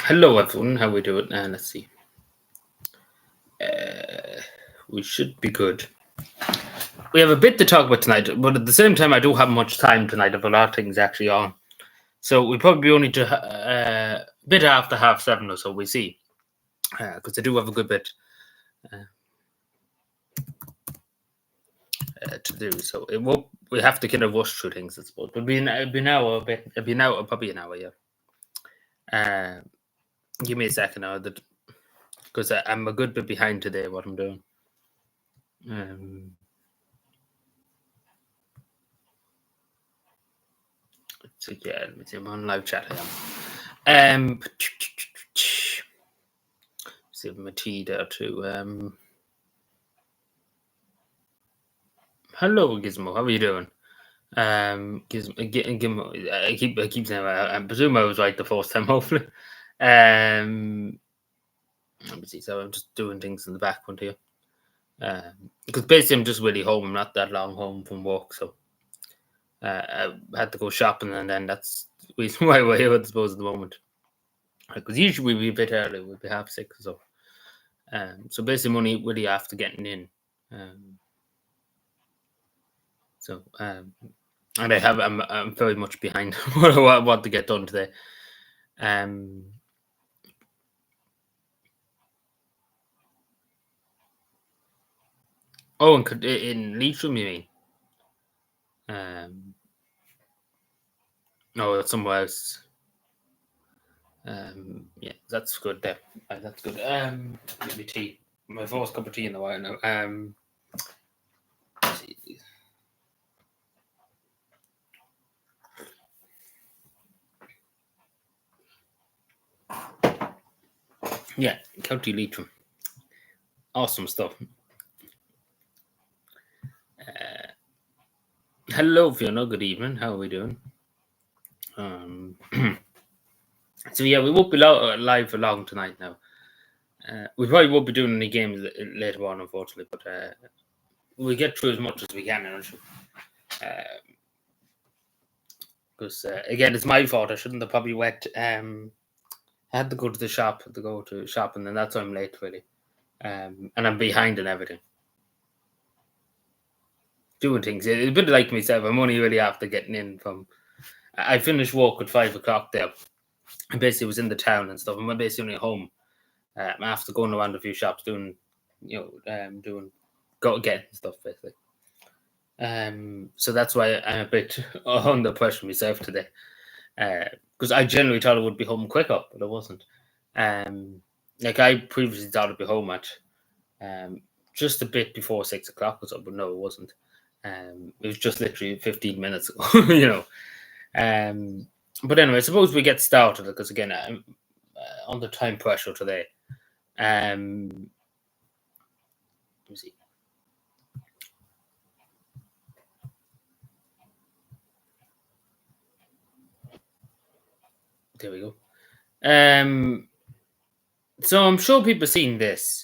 Hello, everyone. How we doing? Let's see. We should be good. We have a bit to talk about tonight, but at the same time, I don't have much time tonight. I have a lot of things actually on, so we probably be only to bit after 7:30 or so. We see, because I do have a good bit to do. So it won't. We have to kind of rush through things, I suppose. But it'll be an hour a bit. It'll be an hour, probably an hour. Yeah. Give me a second now, because I'm a good bit behind today. What I'm doing. So yeah, let me see. I'm on live chat. I am. See my tea there too. Hello, Gizmo. How are you doing? Gizmo. I keep saying. I presume I was right the first time. Hopefully. Let me see. So I'm just doing things in the background here. Because basically I'm just really home. I'm not that long home from work, so I had to go shopping, and then that's the reason why we're here, I suppose, at the moment. Because usually we'd be a bit early. We'd be 6:30 or so. So basically, money really after getting in. And I'm very much behind what I want to get done today. Oh, in Leitrim, you mean? No, it's somewhere else. Yeah, that's good there. That's good. Give me tea. My first cup of tea in a while now. Let's see. Yeah, County Leitrim. Awesome stuff. Hello, Fiona. Good evening. How are we doing? So yeah, we won't be live for long tonight now. We probably won't be doing any games later on, unfortunately, but we'll get through as much as we can. Because again, it's my fault. I shouldn't have probably went. I had to go to the shop and then that's why I'm late, really. And I'm behind and everything. Doing things. It's a bit like myself. I'm only really after getting in from. I finished work at 5:00 there. I basically was in the town and stuff. I'm basically only home. After going around a few shops doing, getting stuff basically. So that's why I'm a bit under pressure myself today. Because I generally thought I would be home quicker, but I wasn't. Like I previously thought I'd be home at just a bit before 6:00 or so, but no, it wasn't. It was just literally 15 minutes ago, But anyway, I suppose we get started because again, I'm under time pressure today. Let me see. There we go. So I'm sure people have seen this.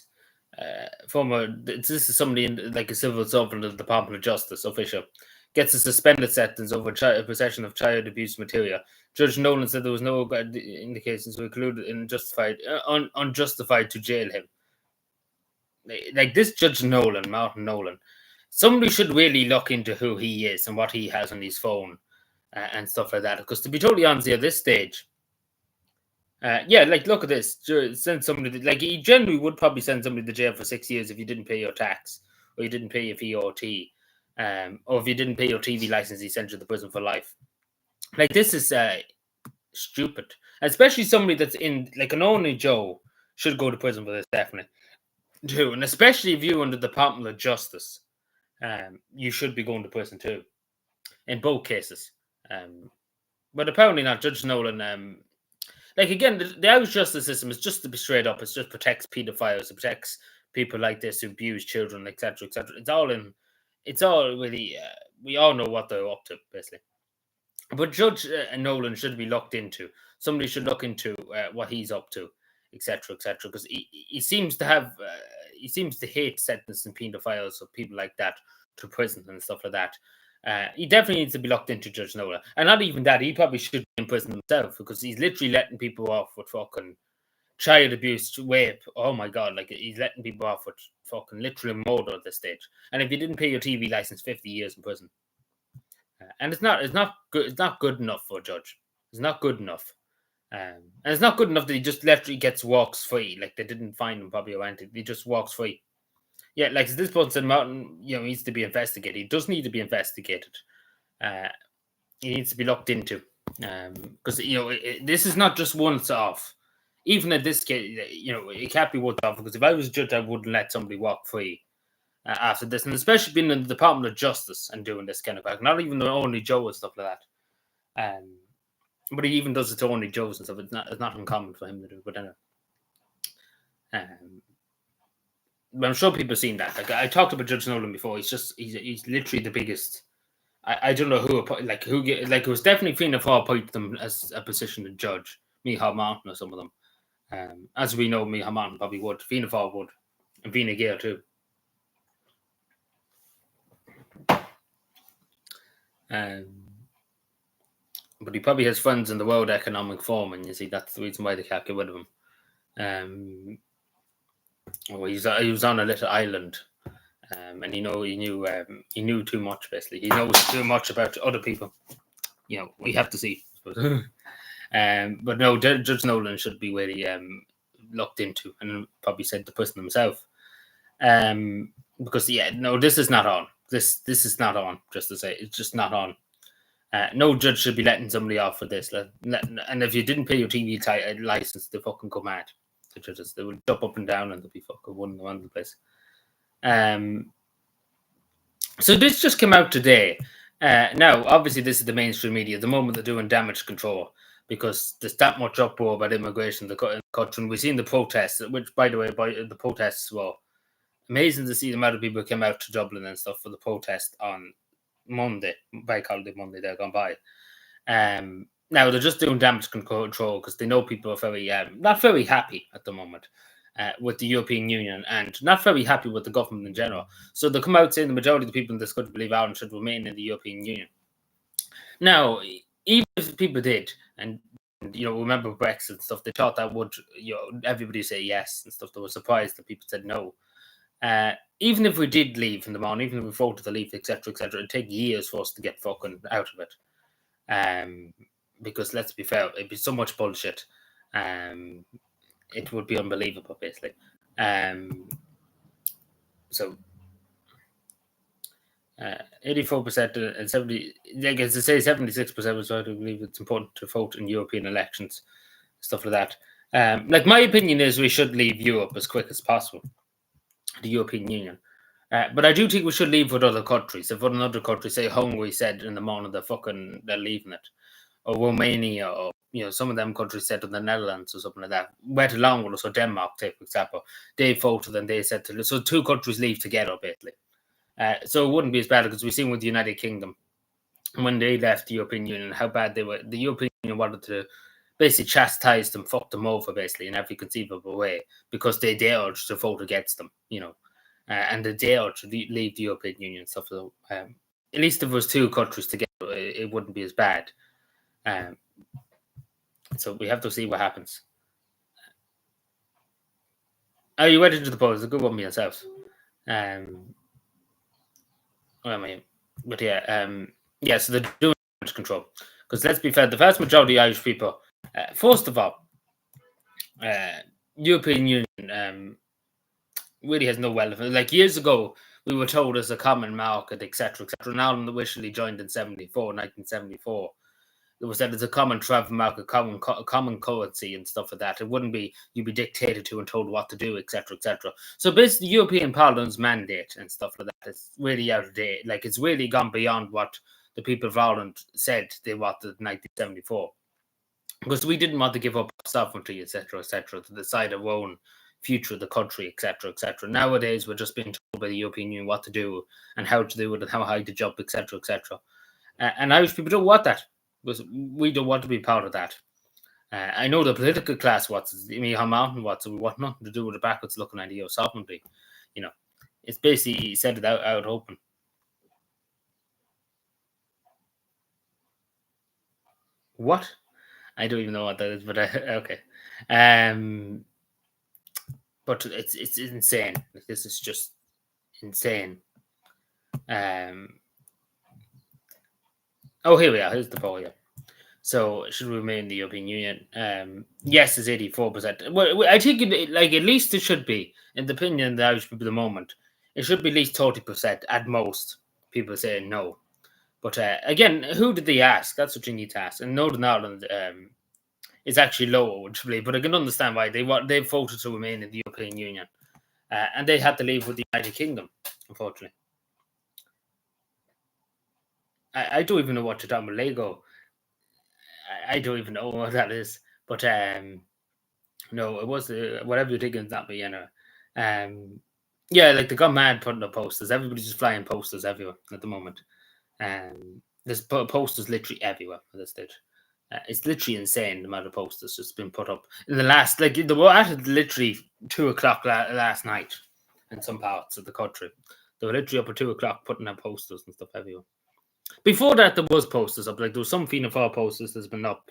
This is somebody like a civil servant of the Department of Justice official gets a suspended sentence over possession of child abuse material. Judge Nolan said there was no indications to include unjustified to jail him. Like this Judge Nolan, Martin Nolan, somebody should really look into who he is and what he has on his phone and stuff like that. Because to be totally honest, at this stage, yeah, like look at this. Send somebody like he generally would probably send somebody to jail for 6 years if you didn't pay your tax or you didn't pay your VOT, or if you didn't pay your TV license, he sent you to prison for life. Like this is stupid, especially somebody that's in like an ordinary Joe should go to prison for this definitely too, and especially if you under the Department of Justice, you should be going to prison too, in both cases. But apparently not. Judge Nolan. Like again, the Irish justice system is just to be straight up. It just protects paedophiles. It protects people like this who abuse children, etc., etc. It's all really. We all know what they're up to, basically. But Judge Nolan should be looked into. Somebody should look into what he's up to, etc., etc. Because he seems to have. He seems to hate sentencing paedophiles or people like that to prison and stuff like that. He definitely needs to be locked into, Judge Nolan. And not even that, he probably should be in prison himself because he's literally letting people off with fucking child abuse, rape. Oh my god, like he's letting people off with fucking literally murder at this stage. And if you didn't pay your TV license, 50 years in prison. And it's not good. It's not good enough for a judge. It's not good enough. And it's not good enough that he just literally gets walks free. Like they didn't find him probably or anything. He just walks free. Yeah, like this person said, Martin, needs to be investigated. He does need to be investigated. Uh, he needs to be looked into because this is not just once off. Even in this case, it can't be once off because if I was a judge, I wouldn't let somebody walk free after this, and especially being in the Department of Justice and doing this kind of work. Not even the only Joe and stuff like that. But he even does it to only Joes and stuff. It's not uncommon for him to do. But anyway, but I'm sure people have seen that. Like I talked about Judge Nolan before. He's literally the biggest. I don't know it was definitely Fianna Fáil appointed them as a position to judge. Micheál Martin or some of them. As we know, Micheál Martin probably would. Fianna Fáil would. And Fianna Gael too. But he probably has friends in the World Economic Forum, and you see that's the reason why they can't get rid of him. He was on a little island, and he knew too much. Basically, he knows too much about other people. We have to see. But no, Judge Nolan should be really looked into, and probably said the person himself. Because this is not on. This is not on. Just to say, it's just not on. No judge should be letting somebody off for this. And if you didn't pay your TV license, they fucking go mad. The judges, they will jump up and down and they'll be fucking one in the place. So this just came out today. Now, obviously, this is the mainstream media. At the moment, they're doing damage control because there's that much uproar about immigration in the country. And we've seen the protests, which, by the way, the protests were amazing to see the amount of people who came out to Dublin and stuff for the protest on Monday, bank holiday Monday, they're gone by. Now they're just doing damage control because they know people are very not very happy at the moment with the European Union and not very happy with the government in general. So they come out saying the majority of the people in this country believe Ireland should remain in the European Union. Now, even if people did, and remember Brexit and stuff, they thought that would everybody say yes and stuff. They were surprised that people said no. Even if we did leave in the morning, even if we voted to leave, etc., it'd take years for us to get fucking out of it. Because let's be fair, it'd be so much bullshit. It would be unbelievable, basically. So 84% and 70, like as I say, 76% was I believe it's important to vote in European elections, stuff like that. Like my opinion is we should leave Europe as quick as possible. The European Union. But I do think we should leave with other countries. If another country, say Hungary, said in the morning they're leaving it, or Romania, or some of them countries said in the Netherlands or something like that, went along with us, or Denmark, take for example, they voted and they said so two countries leave together basically. So it wouldn't be as bad because we've seen with the United Kingdom when they left the European Union how bad they were. The European Union wanted to basically chastise them, fuck them over basically in every conceivable way because they dared to vote against them, and they dared to leave the European Union stuff. So at least if it was two countries together, it wouldn't be as bad. So we have to see what happens. Oh, you went into the poll. It's a good one myself. Where am I? But yeah, so they're doing damage control. Because let's be fair, the vast majority of Irish people, first of all, European Union really has no relevance. Like years ago, we were told as a common market, etc., etc. Now, when we officially joined in 1974, it was said it's a common travel market, common currency and stuff like that. It wouldn't be you'd be dictated to and told what to do, etc., etc. So basically, the European Parliament's mandate and stuff like that is really out of date. Like it's really gone beyond what the people of Ireland said they wanted in 1974, because we didn't want to give up sovereignty, etc., to decide our own future of the country, etc., etc. Nowadays, we're just being told by the European Union what to do and how to do it and how high to jump, etc., etc. And Irish people don't want that because we don't want to be part of that. I know the political class wants it. Micheál Martin wants it. We want nothing to do with the backwards looking idea of sovereignty. It's basically he said it out open. What? I don't even know what that is, but okay. but it's insane. Like, this is just insane. Oh, here we are. Here's the poll. Yeah. So should we remain in the European Union? Yes, it's 84%. Well, I think like at least it should be, in the opinion of the Irish people at the moment, it should be at least 30% at most. People saying no. But again, who did they ask? That's what you need to ask. And Northern Ireland is actually lower, would you believe? But I can understand why they voted to remain in the European Union, and they had to leave with the United Kingdom, unfortunately. I don't even know what you're talking about. Lego. I don't even know what that is. But no, it was whatever you're thinking. That, but yeah, like they got mad putting up posters. Everybody's just flying posters everywhere at the moment. There's posters literally everywhere at this stage. It's literally insane the amount of posters that's been put up in the last. Like they were at it literally 2 o'clock last night in some parts of the country. They were literally up at 2 o'clock putting up posters and stuff everywhere. Before that, there was posters up. Like there was some Fianna Fáil posters that's been up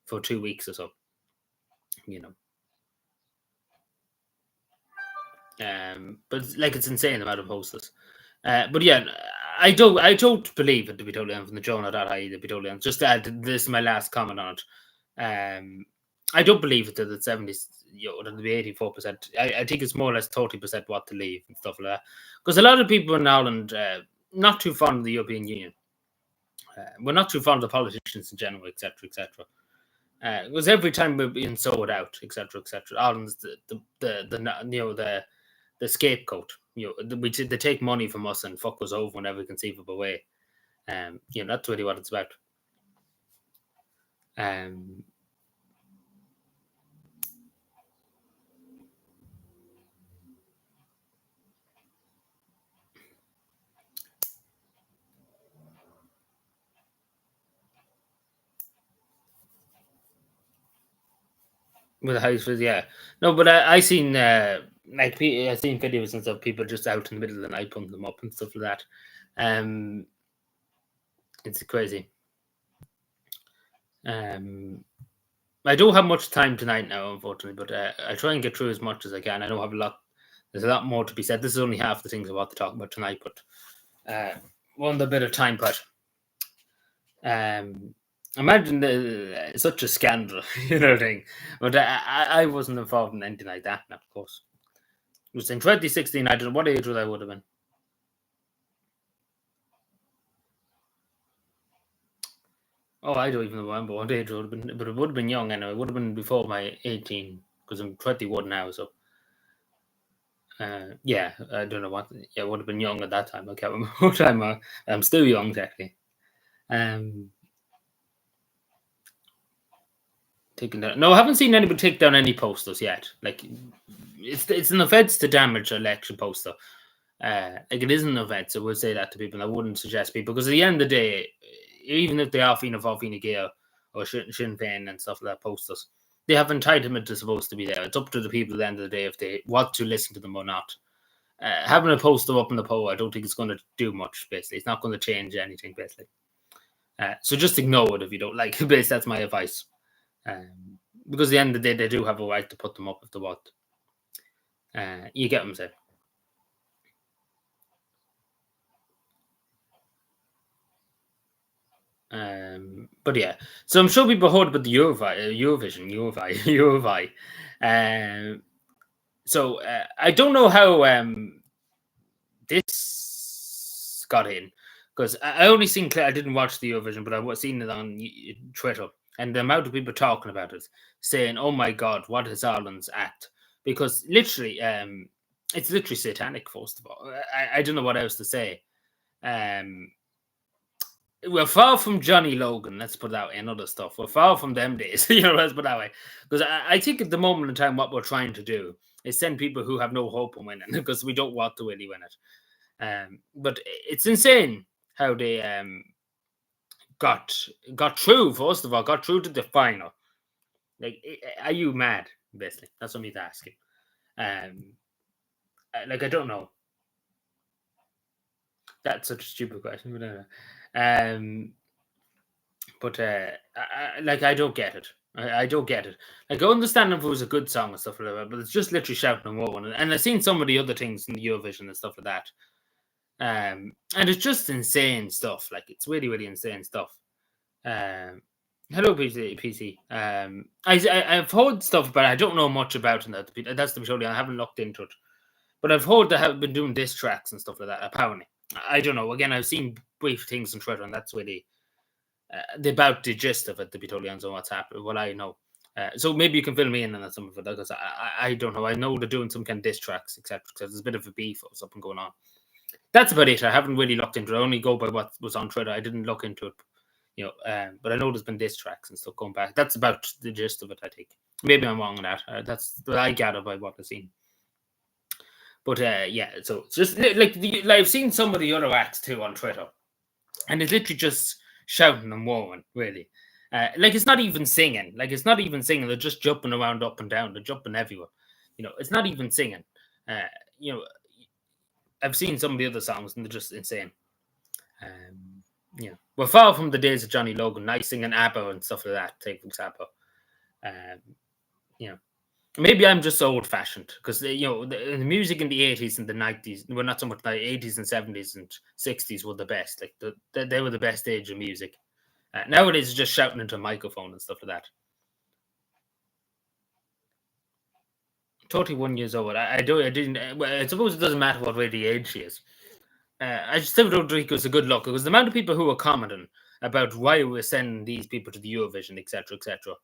for 2 weeks or so. You know. But like it's insane the amount of posters. But yeah, I don't believe it to be totally honest from the Jonah that I to be totally honest. Just to add this is my last comment on it. I don't believe it that it's 70, that'll be 84%. I think it's more or less 30% what to leave and stuff like that. Because a lot of people in Ireland not too fond of the European Union. We're not too fond of politicians in general, etc., etc. Because every time we're being sold out, etc., etc. Ireland's the scapegoat. They take money from us and fuck us over in every conceivable way. That's really what it's about. With the house, yeah. No, but I seen I seen videos and stuff. People just out in the middle of the night putting them up and stuff like that. It's crazy. I don't have much time tonight now, unfortunately, but I try and get through as much as I can. I don't have a lot. There's a lot more to be said. This is only half the things I want to talk about tonight, but we're under a bit of time pressure. Imagine such a scandal, thing. But I wasn't involved in anything like that, of course. It was in 2016. I don't know what age would I would have been. Oh, I don't even remember what age it would have been, but it would have been young anyway. It would have been before my 18, because I'm 21 now, so. Yeah, I don't know what. Yeah, I would have been young at that time. I can't remember what time. I'm still young, technically. Taking down. No, I haven't seen anybody take down any posters yet. Like, it's an offence to damage an election poster. Like it is an offence. I would say that to people. I wouldn't suggest people because at the end of the day, even if they are Fianna Fáil, Fine Gael, or Sinn Féin and stuff like that posters, they have entitlement to supposed to be there. It's up to the people at the end of the day if they want to listen to them or not. Having a poster up in the poll, I don't think it's going to do much. Basically, it's not going to change anything. Basically, so just ignore it if you don't like. Basically, that's my advice. Because at the end of the day, they do have a right to put them up if they want. You get what I'm saying. But yeah, so I'm sure people heard about the Eurovision. So I don't know how this got in because I only seen I didn't watch the Eurovision, but I seen it on Twitter, and the amount of people talking about it, saying, "Oh my God, what is Ireland's act?" Because literally, it's literally satanic. First of all, I don't know what else to say. We're far from Johnny Logan. Let's put it that way, and other stuff. We're far from them days. Let's put it that way. Because I think at the moment in time, what we're trying to do is send people who have no hope of winning because we don't want to really win it. But it's insane how they got through. First of all, got through to the final. Like, are you mad? Basically, that's what I need to ask you. Like, I don't know. That's such a stupid question, but I don't know. But like I don't get it. I don't get it. Like, I understand if it was a good song and stuff like that, but it's just literally shouting and woeing. And I've seen some of the other things in the Eurovision and stuff like that. And it's just insane stuff. Like, it's really, really insane stuff. Um, hello, PC. I've heard stuff, but I don't know much about it. That's to be totally. I haven't looked into it, but I've heard they have been doing diss tracks and stuff like that. Apparently, I don't know. Again, I've seen brief things on Twitter, and that's really about the gist of it. To be totally honest on what's happening, what I know. So maybe you can fill me in on some of it because I don't know. I know they're doing some kind of diss tracks, etc. Because there's a bit of a beef or something going on. That's about it. I haven't really looked into it. I only go by what was on Twitter. I didn't look into it, but I know there's been diss tracks and stuff going back. That's about the gist of it, I think. Maybe I'm wrong on that. That's what I gather by what I've seen. But yeah, so it's just like I've seen some of the other acts too on Twitter, and it's literally just shouting and roaring, really. Like it's not even singing. Like it's not even singing. They're just jumping around up and down. They're jumping everywhere. It's not even singing. You know, I've seen some of the other songs and they're just insane. We're far from the days of Johnny Logan, nice singing ABBA and stuff like that. Take for example, maybe I'm just old fashioned because the music in the 80s and the 90s were not so much like 80s and 70s and 60s were the best. Like they were the best age of music. Nowadays, it's just shouting into a microphone and stuff like that. 31 years old. I didn't. Well, I suppose it doesn't matter what way the age she is. I still don't think it was a good look because the amount of people who were commenting about why we're sending these people to the Eurovision, etc., etc.,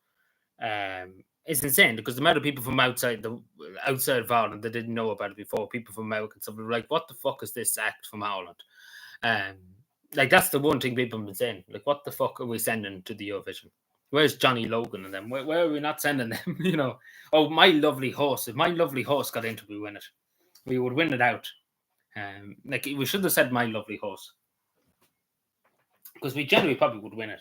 it's insane because the amount of people from outside of Ireland that didn't know about it before, people from America and stuff, were like, "What the fuck is this act from Ireland?" Like that's the one thing people have been saying. Like, what the fuck are we sending to the Eurovision? Where's Johnny Logan and them? Where are we not sending them? Oh, my lovely horse. If my lovely horse got into, we win it. We would win it out. Like we should have said my lovely horse because we generally probably would win it.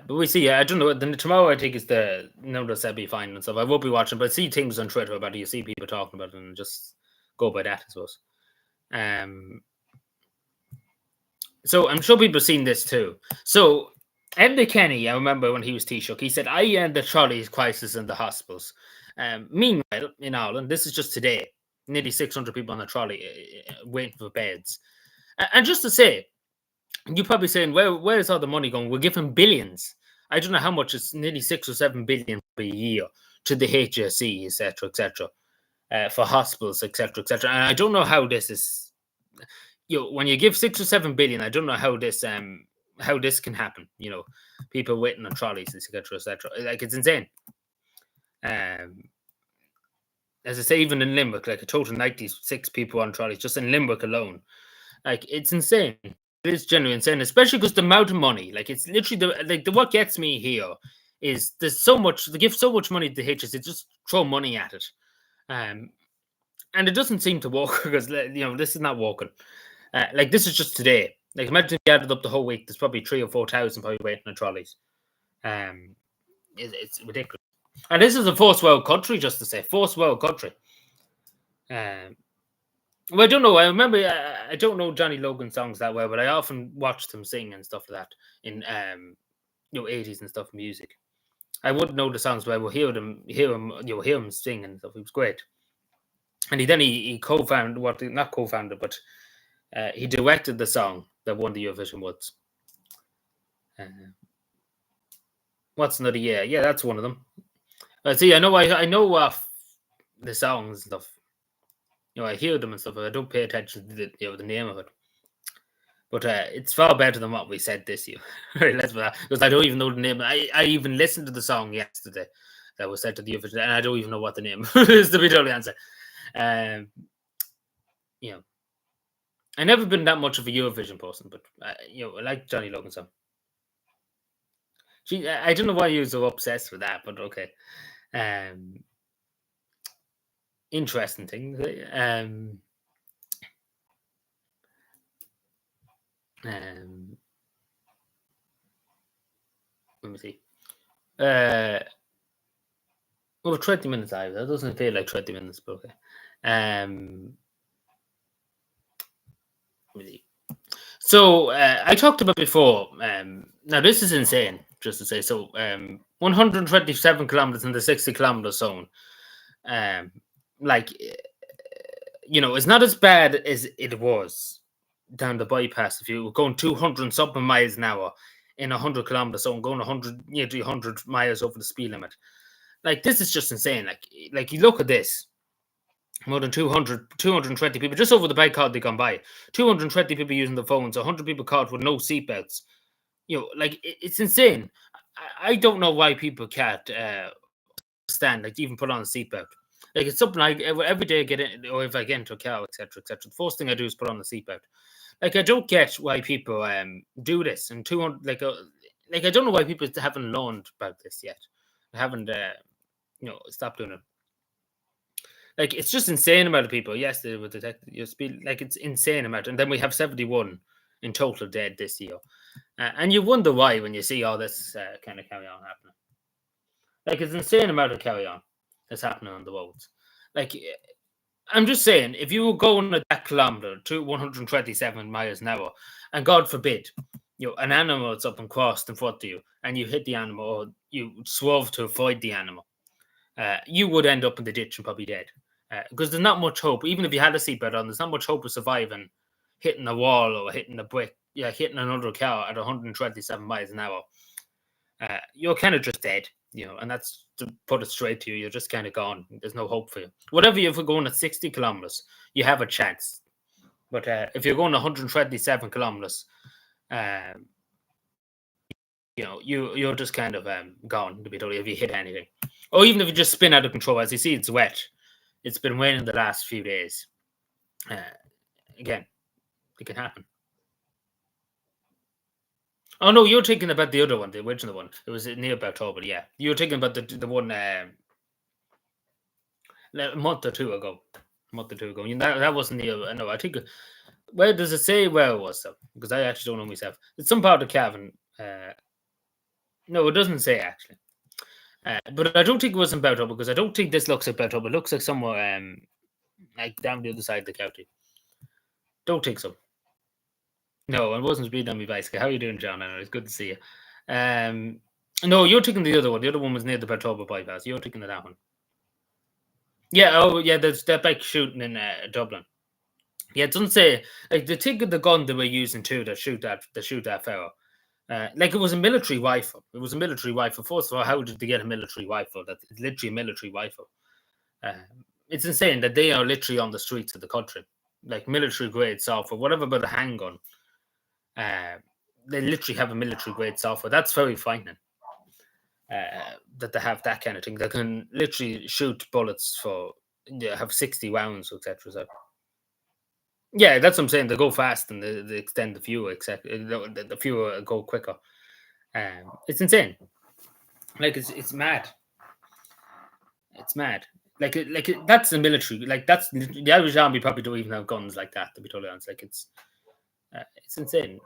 But we see. I don't know. Then tomorrow I think is the semi final and stuff. I won't be watching, but I see things on Twitter about it. You see people talking about it, and just go by that, I suppose. So I'm sure people have seen this too. So MD Kenny, I remember when he was Taoiseach, he said, "I end the trolley crisis in the hospitals." Meanwhile, in Ireland, this is just today, nearly 600 people on the trolley waiting for beds. And just to say, you're probably saying, where's all the money going? We're giving billions. I don't know how much. It's nearly 6 or 7 billion per year to the HSE, etc., for hospitals, etc., etc. And I don't know how this is. When you give 6 or 7 billion, I don't know how this can happen. People waiting on trolleys, etc., etc. Like it's insane. As I say, even in Limerick, like a total 96 people on trolleys just in Limerick alone. Like it's insane. It is genuine insane, especially because the amount of money. Like it's literally what gets me here is there's so much. They give so much money to the HSE, they just throw money at it, and it doesn't seem to work because this is not working. Like this is just today. Like imagine if you added up the whole week, there's probably 3,000 or 4,000 probably waiting on trolleys. It's ridiculous. And this is a first world country, just to say, first world country. Well, I don't know. I remember. I don't know Johnny Logan songs that well, but I often watched him sing and stuff like that in 80s and stuff music. I wouldn't know the songs, but I would hear him sing and stuff. It was great. And he co-founded not co-founded, but he directed the song that won the Eurovision Awards. What's another year? Yeah, that's one of them. See, I know the songs and stuff. I hear them and stuff, but I don't pay attention to the name of it. But it's far better than what we said this year. Let's that because I don't even know the name. I even listened to the song yesterday that was said to the Eurovision, and I don't even know what the name is. To be totally honest, I never been that much of a Eurovision person, but I like Johnny Logan song. I don't know why you're so obsessed with that, but okay. Interesting thing. Let me see. Well, 20 minutes live. That doesn't feel like 20 minutes, but okay. Let me see. So I talked about before. Now this is insane, just to say. So 127 kilometers in the 60-kilometer zone. Um, like it's not as bad as it was down the bypass. If you were going 200 something miles an hour in a 100-kilometer zone, going 100 nearly 100 miles over the speed limit. Like this is just insane. Like you look at this. More than 220 people just over the bike caught they gone by. 220 people using the phones, 100 people caught with no seatbelts. Like it's insane. I don't know why people can't stand, like, even put on a seatbelt. Like it's something every day I get in, or if I get into a car, etc., etc. The first thing I do is put on the seatbelt. Like I don't get why people do this. And 200, like I don't know why people haven't learned about this yet. Haven't stopped doing it. Like it's just insane amount of people. Yes, they would detect your speed. Like it's insane amount, and then we have 71 in total dead this year, and you wonder why when you see all this kind of carry on happening. Like it's insane amount of carry on that's happening on the roads. Like I'm just saying, if you were going at that kilometer to 127 miles an hour, and God forbid, an animal is up and crossed in front of you, and you hit the animal, or you swerve to avoid the animal, you would end up in the ditch and probably dead. Because there's not much hope. Even if you had a seatbelt on, there's not much hope of surviving hitting a wall or hitting a brick, hitting another car at 127 miles an hour. You're kind of just dead, and that's, to put it straight to you, you're just kind of gone. There's no hope for you. Whatever if you're going at 60 kilometers, you have a chance. But if you're going 127 kilometers, you're just kind of gone, to be totally, if you hit anything. Or even if you just spin out of control. As you see, it's wet. It's been raining the last few days. Again, it can happen. Oh no, you're thinking about the other one, the original one. It was near October, yeah. You're thinking about the one a month or two ago. That wasn't near. No, I think. Where does it say where it was though? Because I actually don't know myself. It's some part of Cavan. No, it doesn't say actually. But I don't think it was in Beltoba, because I don't think this looks like Beltoba. It looks like somewhere like down the other side of the county. Don't think so. No, I wasn't speeding on my bicycle. How are you doing, John? It's good to see you. No, you're taking the other one. The other one was near the Beltoba bypass. You're taking that one. Yeah. Oh, yeah. There's that bike shooting in Dublin. Yeah, it doesn't say, like, the thing of the gun they were using too to shoot that fellow. Like, it was a military rifle. It was a military rifle. First of all, how did they get a military rifle? That's literally a military rifle. It's insane that they are literally on the streets of the country, like military grade software. Whatever about a handgun, they literally have a military grade software. That's very frightening. That they have that kind of thing. They can literally shoot bullets for have 60 rounds, etc. So yeah, that's what I'm saying. They go fast and they extend the fuel, etc. The fuel go quicker. It's insane. Like it's mad. It's mad. Like that's the military. Like that's the average army probably don't even have guns like that. To be totally honest, like it's insane.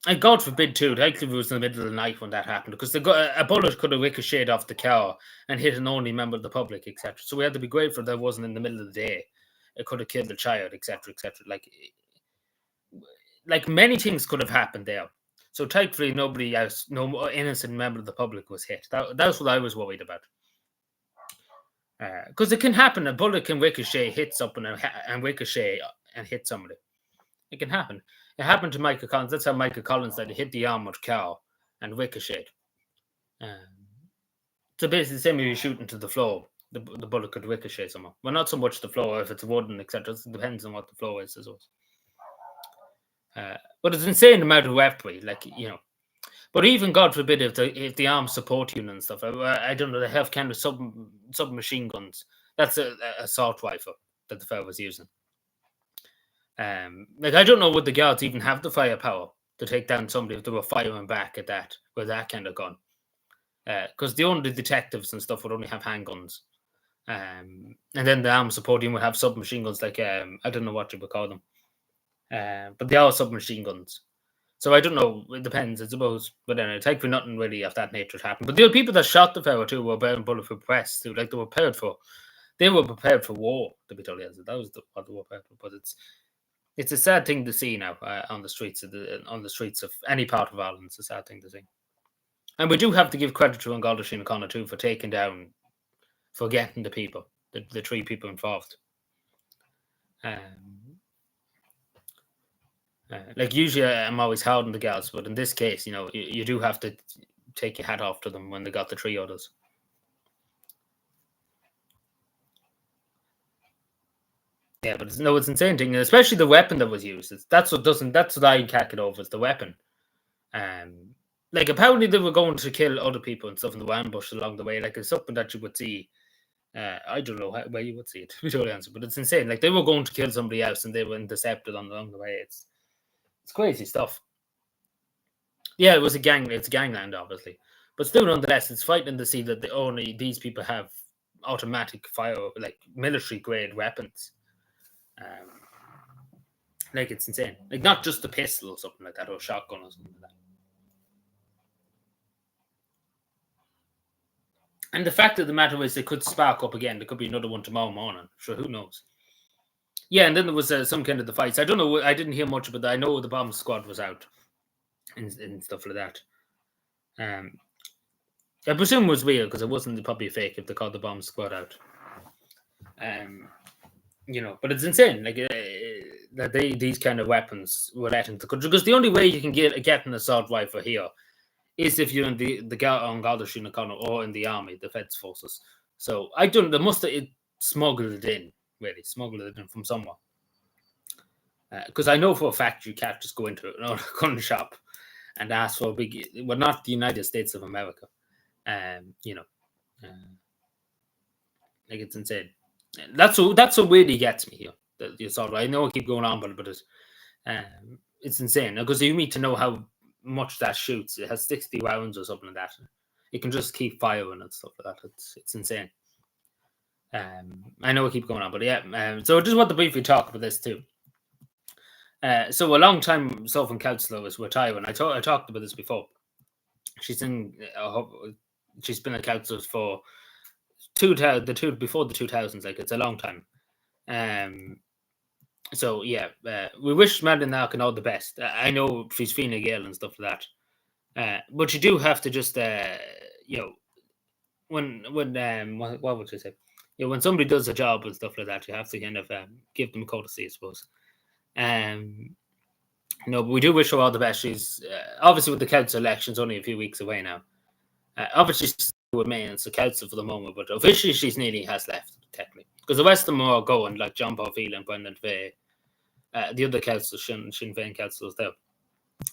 And God forbid too. Likely it was in the middle of the night when that happened, because a bullet could have ricocheted off the car and hit an only member of the public, etc. So we had to be grateful that it wasn't in the middle of the day. It could have killed the child, etc., etc. Like many things could have happened there. So thankfully, nobody else, no innocent member of the public was hit. That's what I was worried about. Because it can happen. A bullet can ricochet, hit something, and ricochet and hit somebody. It can happen. It happened to Michael Collins. That's how Michael Collins said, he hit the armored car and ricocheted. So basically, the same way you shoot into the floor, the bullet could ricochet somewhere. Well, not so much the floor, if it's wooden, etc. It depends on what the floor is as well. But it's insane amount of weaponry, But even, God forbid, if the armed support unit and stuff, I don't know, they have kind of submachine guns. That's a assault rifle that the fellow was using. I don't know, would the guards even have the firepower to take down somebody if they were firing back at that with that kind of gun? Because the only detectives and stuff would only have handguns. And then the armed support unit would have submachine guns, I don't know what you would call them. But they are submachine guns. So I don't know. It depends, I suppose. But then thankfully nothing really of that nature happened. But the other people that shot the fellow too were wearing bulletproof vests too. Like they were prepared for war. To be totally honest, that was what they were prepared for. But It's a sad thing to see now on the streets of any part of Ireland. It's a sad thing to see, and we do have to give credit to Garda Síochána too for taking down, for getting the people, the three people involved. Like usually, I'm always hard on the girls, but in this case, you do have to take your hat off to them when they got the three others. Yeah, but it's insane thing, especially the weapon that was used. That's what I can't get over is the weapon. Like apparently they were going to kill other people and stuff in the ambush along the way. Like it's something that you would see. I don't know where you would see it, to be totally honest, but it's insane. Like they were going to kill somebody else and they were intercepted along the way. It's crazy stuff. Yeah, it was a gang. It's gangland, obviously, but still, nonetheless, it's frightening to see that these people have automatic fire, like military grade weapons. Um, like it's insane. Like not just a pistol or something like that, or a shotgun or something like that. And the fact of the matter is, they could spark up again. There could be another one tomorrow morning. Sure, who knows? Yeah, and then there was some kind of the fights. I don't know. I didn't hear much, but I know the bomb squad was out and stuff like that. I presume it was real because it wasn't probably fake if they called the bomb squad out. But it's insane. Like that these kind of weapons were let into the country because the only way you can get an assault rifle here is if you're in the on Garda Síochána or in the army, defense forces. So I don't. They must have smuggled it in. Really, smuggled it in from somewhere. Because I know for a fact you can't just go into a gun shop and ask for a big. Well, not the United States of America. Like it's insane. That's what really gets me here. The assault. I know I keep going on, but it's insane because you need to know how much that shoots. It has 60 rounds or something like that. It can just keep firing and stuff like that. It's insane. I know I keep going on, but yeah. So I just want to briefly talk about this too. So a long time Southern councillor is retiring. I talked about this before. She's she's been a councillor for before the 2000s. Like it's a long time. So yeah, we wish Madeline Larkin all the best. I know she's feeling ill and stuff like that. But you do have to just when what would you say? When somebody does a job and stuff like that, you have to kind of give them courtesy, I suppose. But we do wish her all the best. She's obviously with the council elections only a few weeks away now. Obviously, she's with me and it's the council for the moment, but officially she's nearly has left, technically. Because the rest of them are going, like John Paul Phelan and Brendan Fay, the other councils, Sinn Féin councils,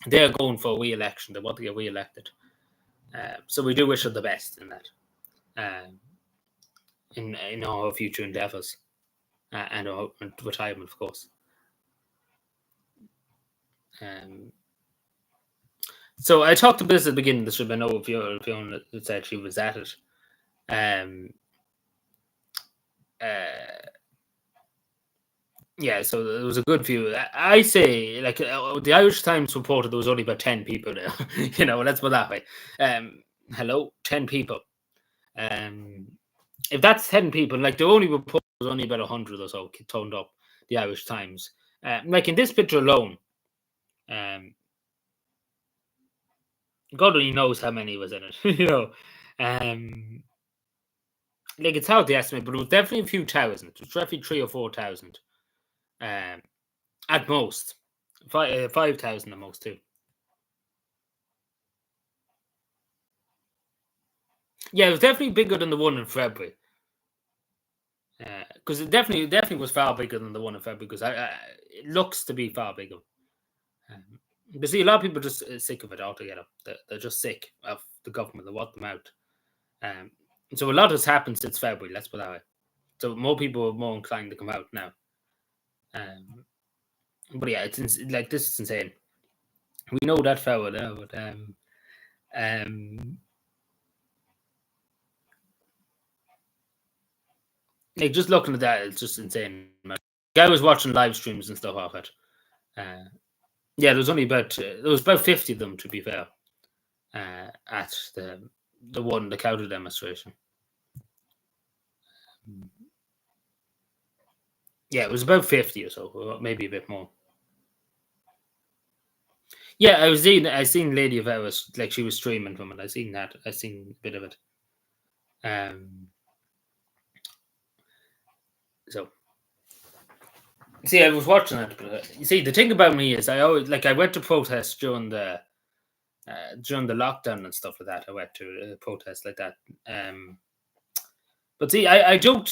they're going for a re-election. They want to get re-elected. So we do wish her the best in that, in all her future endeavours, and her retirement, of course. So I talked about this at the beginning of the stream. I know if you said she was at it. Yeah, so it was a good view. I say, like, the Irish Times reported there was only about 10 people there. Let's put it that way. Hello, 10 people. If that's 10 people, like, the only report was only about 100 or so turned up, the Irish Times. Like, in this picture alone, God only knows how many was in it, like, it's hard to estimate, but it was definitely a few thousand. It was definitely 3,000 or 4,000. At most. 5,000 at most, too. Yeah, it was definitely bigger than the one in February. Because it definitely was far bigger than the one in February, because it looks to be far bigger. But see, a lot of people are just sick of it altogether. They're just sick of the government. They want them out. So a lot has happened since February, let's put it that way. So more people are more inclined to come out now. But yeah, it's like, this is insane. We know that fella there, but like, just looking at that, it's just insane. I was watching live streams and stuff off it. Yeah, there was about 50 of them, to be fair, at the counter demonstration. Yeah, it was about 50 or so, or maybe a bit more. Yeah, I seen Lady of Hours, like she was streaming from it. I seen that. I seen a bit of it. Um, so see, I was watching it, but you see, the thing about me is I always like I went to protests during the lockdown and stuff like that. I went to protests like that. Um, but see, I don't.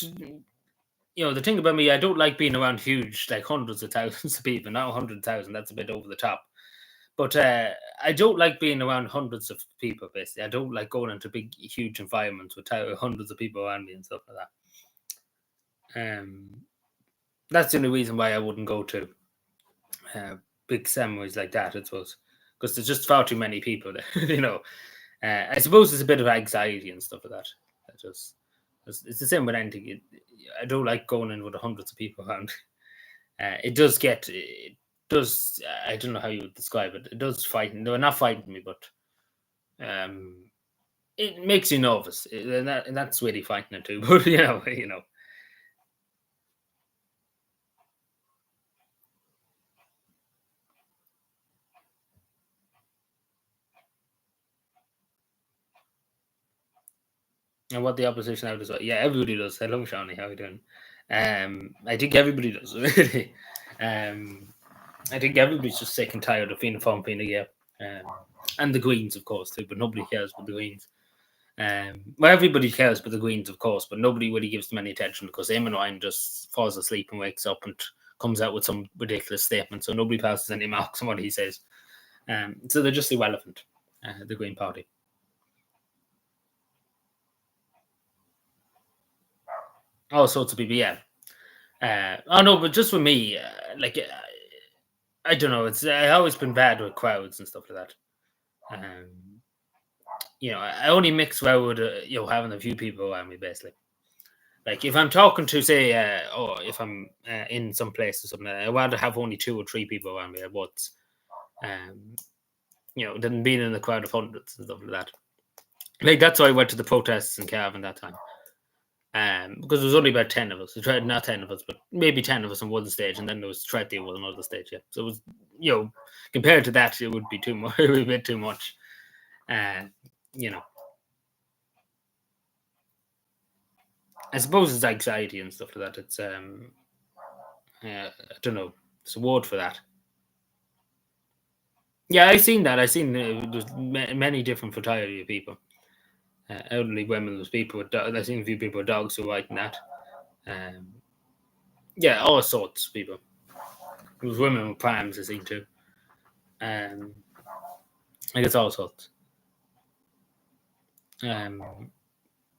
The thing about me, I don't like being around huge, like hundreds of thousands of people. Not 100,000, that's a bit over the top. But I don't like being around hundreds of people, basically. I don't like going into big, huge environments with hundreds of people around me and stuff like that. That's the only reason why I wouldn't go to uh, big ceremonies like that, I suppose. Because there's just far too many people there, I suppose it's a bit of anxiety and stuff like that. It's the same with anything. I don't like going in with hundreds of people around. It does get it does. I don't know how you would describe it. It does frighten. They're not frightening me, but um, it makes you nervous, and that's really frightening too. But and what the opposition out as well. Yeah, everybody does. Hello, Shawnee. How are you doing? I think everybody does. Really. I think everybody's just sick and tired of being a phone being again. And the Greens, of course, too. But nobody cares about the Greens. Well, everybody cares about the Greens, of course, but nobody really gives them any attention because Eamon Ryan just falls asleep and wakes up and comes out with some ridiculous statement. So nobody passes any marks on what he says. So they're just irrelevant, the Green Party. All sorts of people, yeah. Oh no, but just for me, I don't know. I've always been bad with crowds and stuff like that. I only mix well with having a few people around me, basically. Like if I'm talking to say, or if I'm in some place or something, I'd rather have only 2 or 3 people around me at once. Um, than being in a crowd of hundreds and stuff like that. Like that's why I went to the protests in Cavan that time. Because there was only about 10 of us. Not 10 of us, but maybe 10 of us on one stage, and then there was 20 on another stage. Yeah, so it was, compared to that, it would be too much. It would be a bit too much. You know, I suppose it's anxiety and stuff like that. It's I don't know. It's a word for that. Yeah, I seen that. I seen there's many different photography of people. Elderly women, there's people with dogs. I've seen a few people with dogs who are writing that. Um, yeah, all sorts of people. There was women with prams, I seen too. Um, I guess all sorts.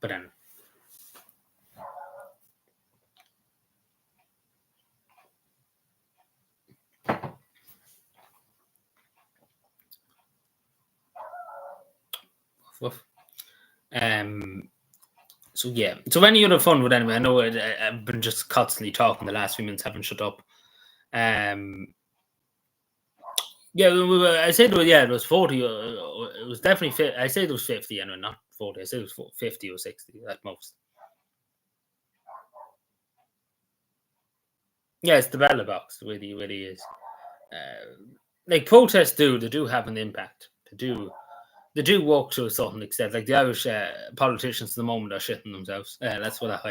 But then, woof. um, so yeah. So any other fun with anyway? I know I've been just constantly talking the last few minutes, haven't shut up. Um, yeah, I said it was 40. It was definitely. I said it was 50, and not 40. I said it was 50 or 60 at most. Yeah, it's the ballot box. Really, really is. Like protests they do have an impact. They do work to a certain extent. Like the Irish politicians at the moment are shitting themselves. That's what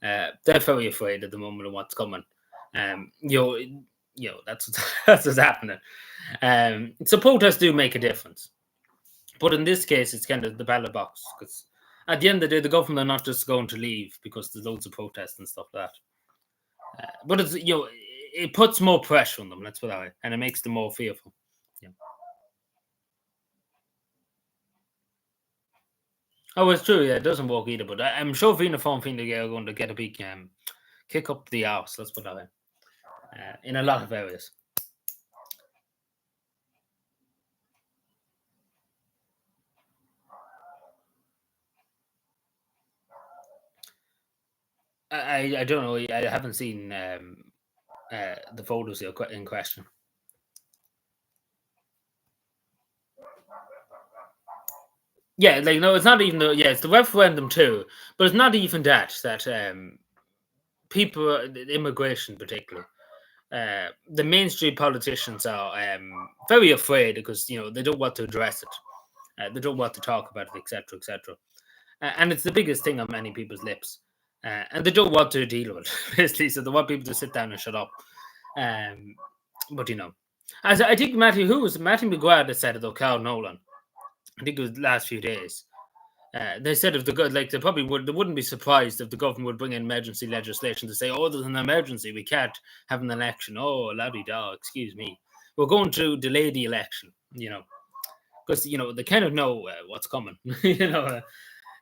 they're very afraid at the moment of what's coming. Um, you know, that's that's what's happening. So protests do make a difference, but in this case, it's kind of the ballot box because at the end of the day, the government are not just going to leave because there's loads of protests and stuff like that. But it's it puts more pressure on them. That's what and it makes them more fearful. Yeah. Oh, it's true. Yeah, it doesn't work either. But I'm sure Fianna Fáil Fine Gael are going to get a big kick up the arse. Let's put that way. In a lot of areas. I don't know. I haven't seen the photos in question. Yeah, like no, it's not even the it's the referendum too, but it's not even that people, immigration particularly. the mainstream politicians are very afraid because they don't want to address it. They don't want to talk about it, etc., etc. And it's the biggest thing on many people's lips. And they don't want to deal with it, basically. So they want people to sit down and shut up. But as I think who was Matthew McGuire that said it, though, Carl Nolan. I think it was the last few days. They said if they probably they wouldn't be surprised if the government would bring in emergency legislation to say, oh, there's an emergency, we can't have an election. Oh, laddie da, excuse me, we're going to delay the election. Because they kind of know what's coming.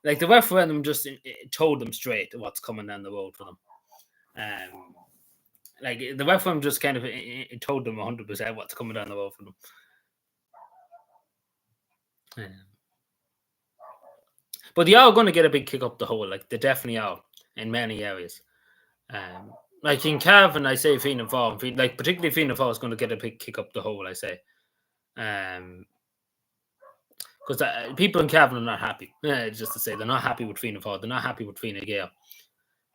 Like the referendum just told them straight what's coming down the road for them. Like the referendum just kind of it told them 100% what's coming down the road for them. But they are going to get a big kick up the hole. Like they definitely are in many areas. Like in Cavan, I say Fianna Fáil, like particularly Fianna Fáil is going to get a big kick up the hole. I say, because people in Cavan are not happy. Just to say, they're not happy with Fianna Fáil. They're not happy with Fine Gael.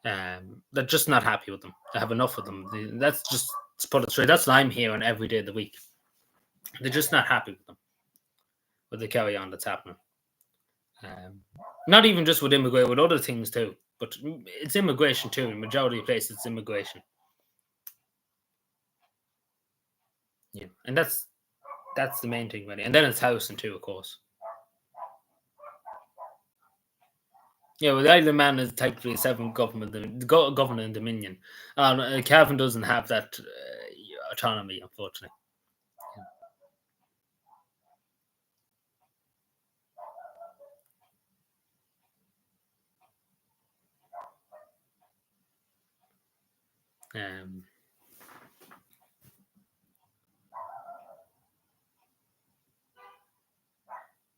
They're just not happy with them. They have enough of them. That's just to put it straight. That's what I'm hearing every day of the week. They're just not happy with them. With the carry on that's happening. Not even just with immigration, with other things too. But it's immigration too. In majority of places, it's immigration. Yeah, and that's the main thing, really. And then it's housing too, of course. Yeah, well, the Isle of Man is technically a seven government and dominion. Cavan doesn't have that autonomy, unfortunately.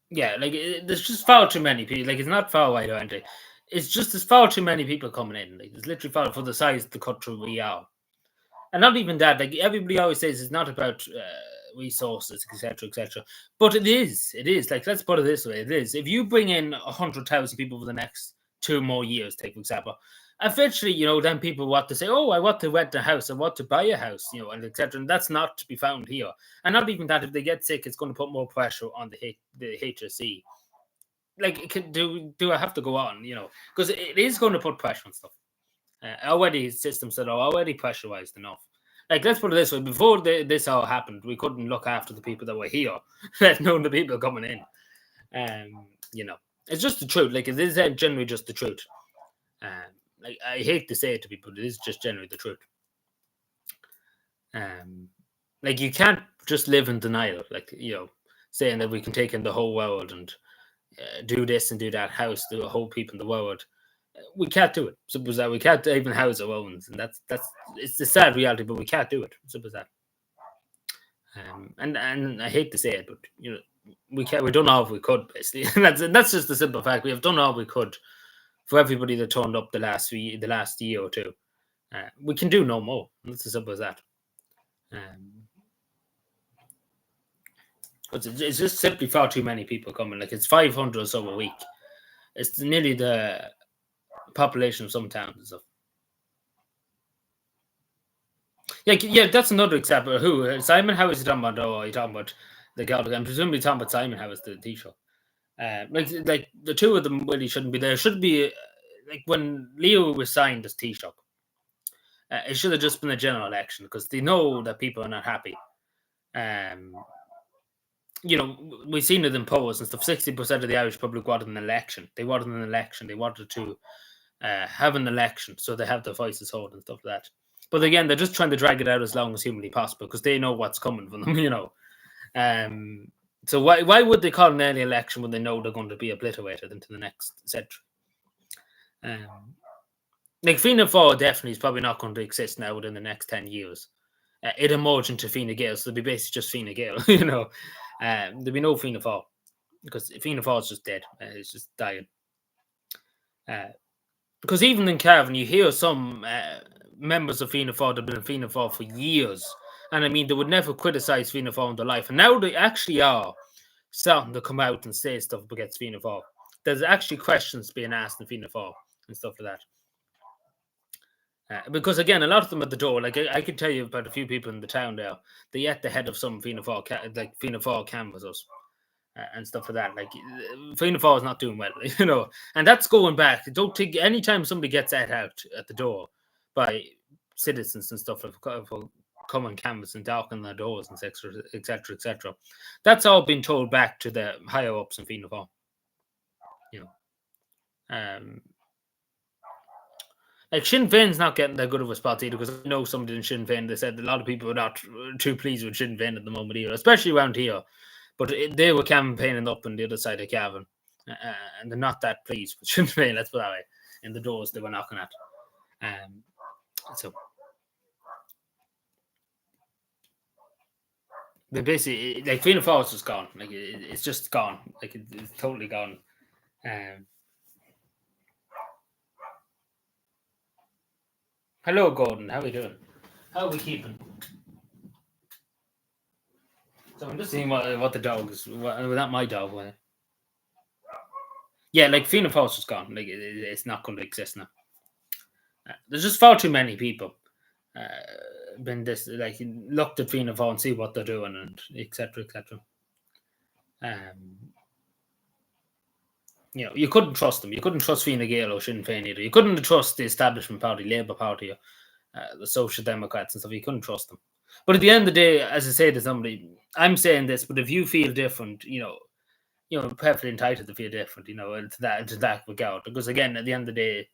Yeah, like there's just far too many people. Like it's not far wide or anything. It's just there's far too many people coming in. Like it's literally far for the size of the country we are, and not even that. Like everybody always says, it's not about resources, etc., etc. But it is. It is. Like let's put it this way: it is. If you bring in 100,000 people for the next 2 more years, take for example, eventually, then people want to say, "Oh, I want to rent a house. I want to buy a house," and etc. And that's not to be found here. And not even that. If they get sick, it's going to put more pressure on the HSE. Like, do I have to go on? Because it is going to put pressure on stuff. Already systems that are already pressurized enough. Like, let's put it this way: before this all happened, we couldn't look after the people that were here, let alone the people coming in. It's just the truth. Like, it is generally just the truth. Like, I hate to say it to people, but it is just generally the truth. Like, you can't just live in denial. Like, saying that we can take in the whole world and do this and do that, house the whole people in the world. We can't do it. Simple as that. We can't even house our own, and that's it's the sad reality. But we can't do it. Simple as that. And I hate to say it, but we can't. We've done all we could, basically. And that's just the simple fact. We have done all we could for everybody that turned up the last year or two. We can do no more. That's as simple as that. It's just simply far too many people coming. Like it's 500 or so a week. It's nearly the population of some towns and stuff. Yeah, that's another example. Who Simon Howe is he talking about? Or are you talking about the girl? I'm presumably talking about Simon Howe as the teacher. Like the two of them really shouldn't be there. Should be like when Leo was signed as Taoiseach. It should have just been a general election because they know that people are not happy. We've seen it in polls and stuff. 60% of the Irish public wanted an election. They wanted an election. They wanted to have an election so they have their voices heard and stuff like that. But again, they're just trying to drag it out as long as humanly possible because they know what's coming for them, So why would they call an early election when they know they're going to be obliterated into the next century? Like Fianna Fáil definitely is probably not going to exist now within the next 10 years. It emerged into Fine Gael, so it'll be basically just Fine Gael, there'll be no Fianna Fáil because Fianna Fáil is just dead. It's just dying. Because even in Cavan, you hear some members of Fianna Fáil that have been in Fianna Fáil for years. And I mean, they would never criticize Fianna Fáil in their life. And now they actually are starting to come out and say stuff against Fianna Fáil. There's actually questions being asked in Fianna Fáil and stuff like that. Because again, a lot of them at the door, like I could tell you about a few people in the town there. They at the head of some Fianna Fáil, like Fianna Fáil canvassers and stuff like that. Like Fianna Fáil is not doing well, and that's going back. Don't think anytime somebody gets that out at the door by citizens and stuff for coming canvass and darken their doors and etc. etc. etc. That's all been told back to the higher ups in Fianna Fáil. Um, Like Sinn Féin's not getting that good of a spot either, because I know somebody in Sinn Féin, they said a lot of people are not too pleased with Sinn Féin at the moment either, especially around here. But they were campaigning up on the other side of Cavan, and they're not that pleased with Sinn Féin, let's put it that way, in the doors they were knocking at. So they basically, like Fianna Fáil is just gone. Like it's just gone. Like it's totally gone. Hello, Gordon. How are we doing? How are we keeping? So I'm just seeing what the dog is. Not my dog. Yeah, like Fianna Fáil's just gone. Like it's not going to exist now. There's just far too many people been this like looked at Fianna Fáil and see what they're doing and etc. etc. You couldn't trust them. You couldn't trust Fine Gael or Sinn Féin either. You couldn't trust the establishment party, Labour Party, or the Social Democrats and stuff. You couldn't trust them. But at the end of the day, as I say to somebody, I'm saying this, but if you feel different, perfectly entitled to feel different, to that regard. Because again, at the end of the day,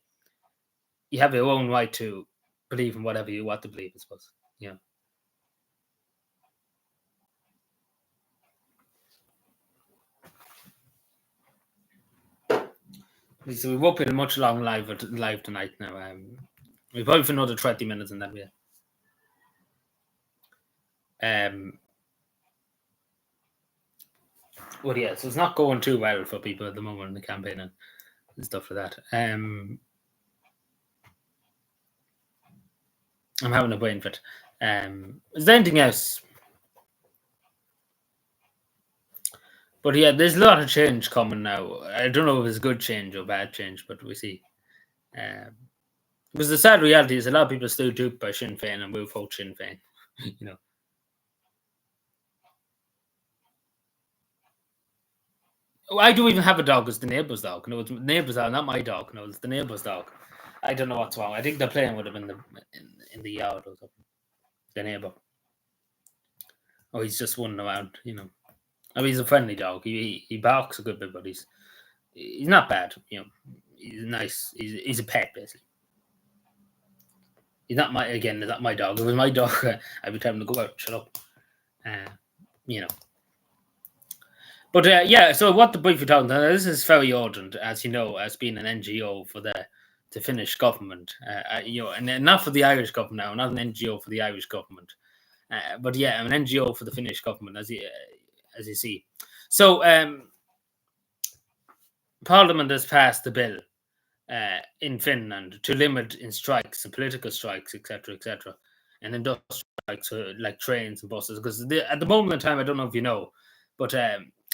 you have your own right to believe in whatever you want to believe, I suppose. So we won't be much long live tonight now. We've probably for another 20 minutes and then we well, yeah, so it's not going too well for people at the moment in the campaign and stuff like that. I'm having a brain fit. Is there anything else? But yeah, there's a lot of change coming now. I don't know if it's good change or bad change, but we see. Because the sad reality is a lot of people still duped by Sinn Féin and will vote Sinn Féin. I don't even have a dog. It's the neighbour's dog. No, it's the neighbour's dog, not my dog. No, it's the neighbour's dog. I don't know what's wrong. I think they're playing with him in the yard or something. The neighbour. Oh, he's just running around. I mean, he's a friendly dog. He barks a good bit, but he's not bad. He's nice. He's a pet basically. He's not my dog. If it was my dog, I'd be telling him to go out. Shut up. You know. But yeah, so what the brief we're talking about, this is very urgent, as you know, as being an NGO for the Finnish government, and not for the Irish government now, not an NGO for the Irish government, but yeah, an NGO for the Finnish government, as you see. So Parliament has passed a bill in Finland to limit in strikes and political strikes, etc., and industrial strikes, like trains and buses. Because at the moment in time, I don't know if you know, but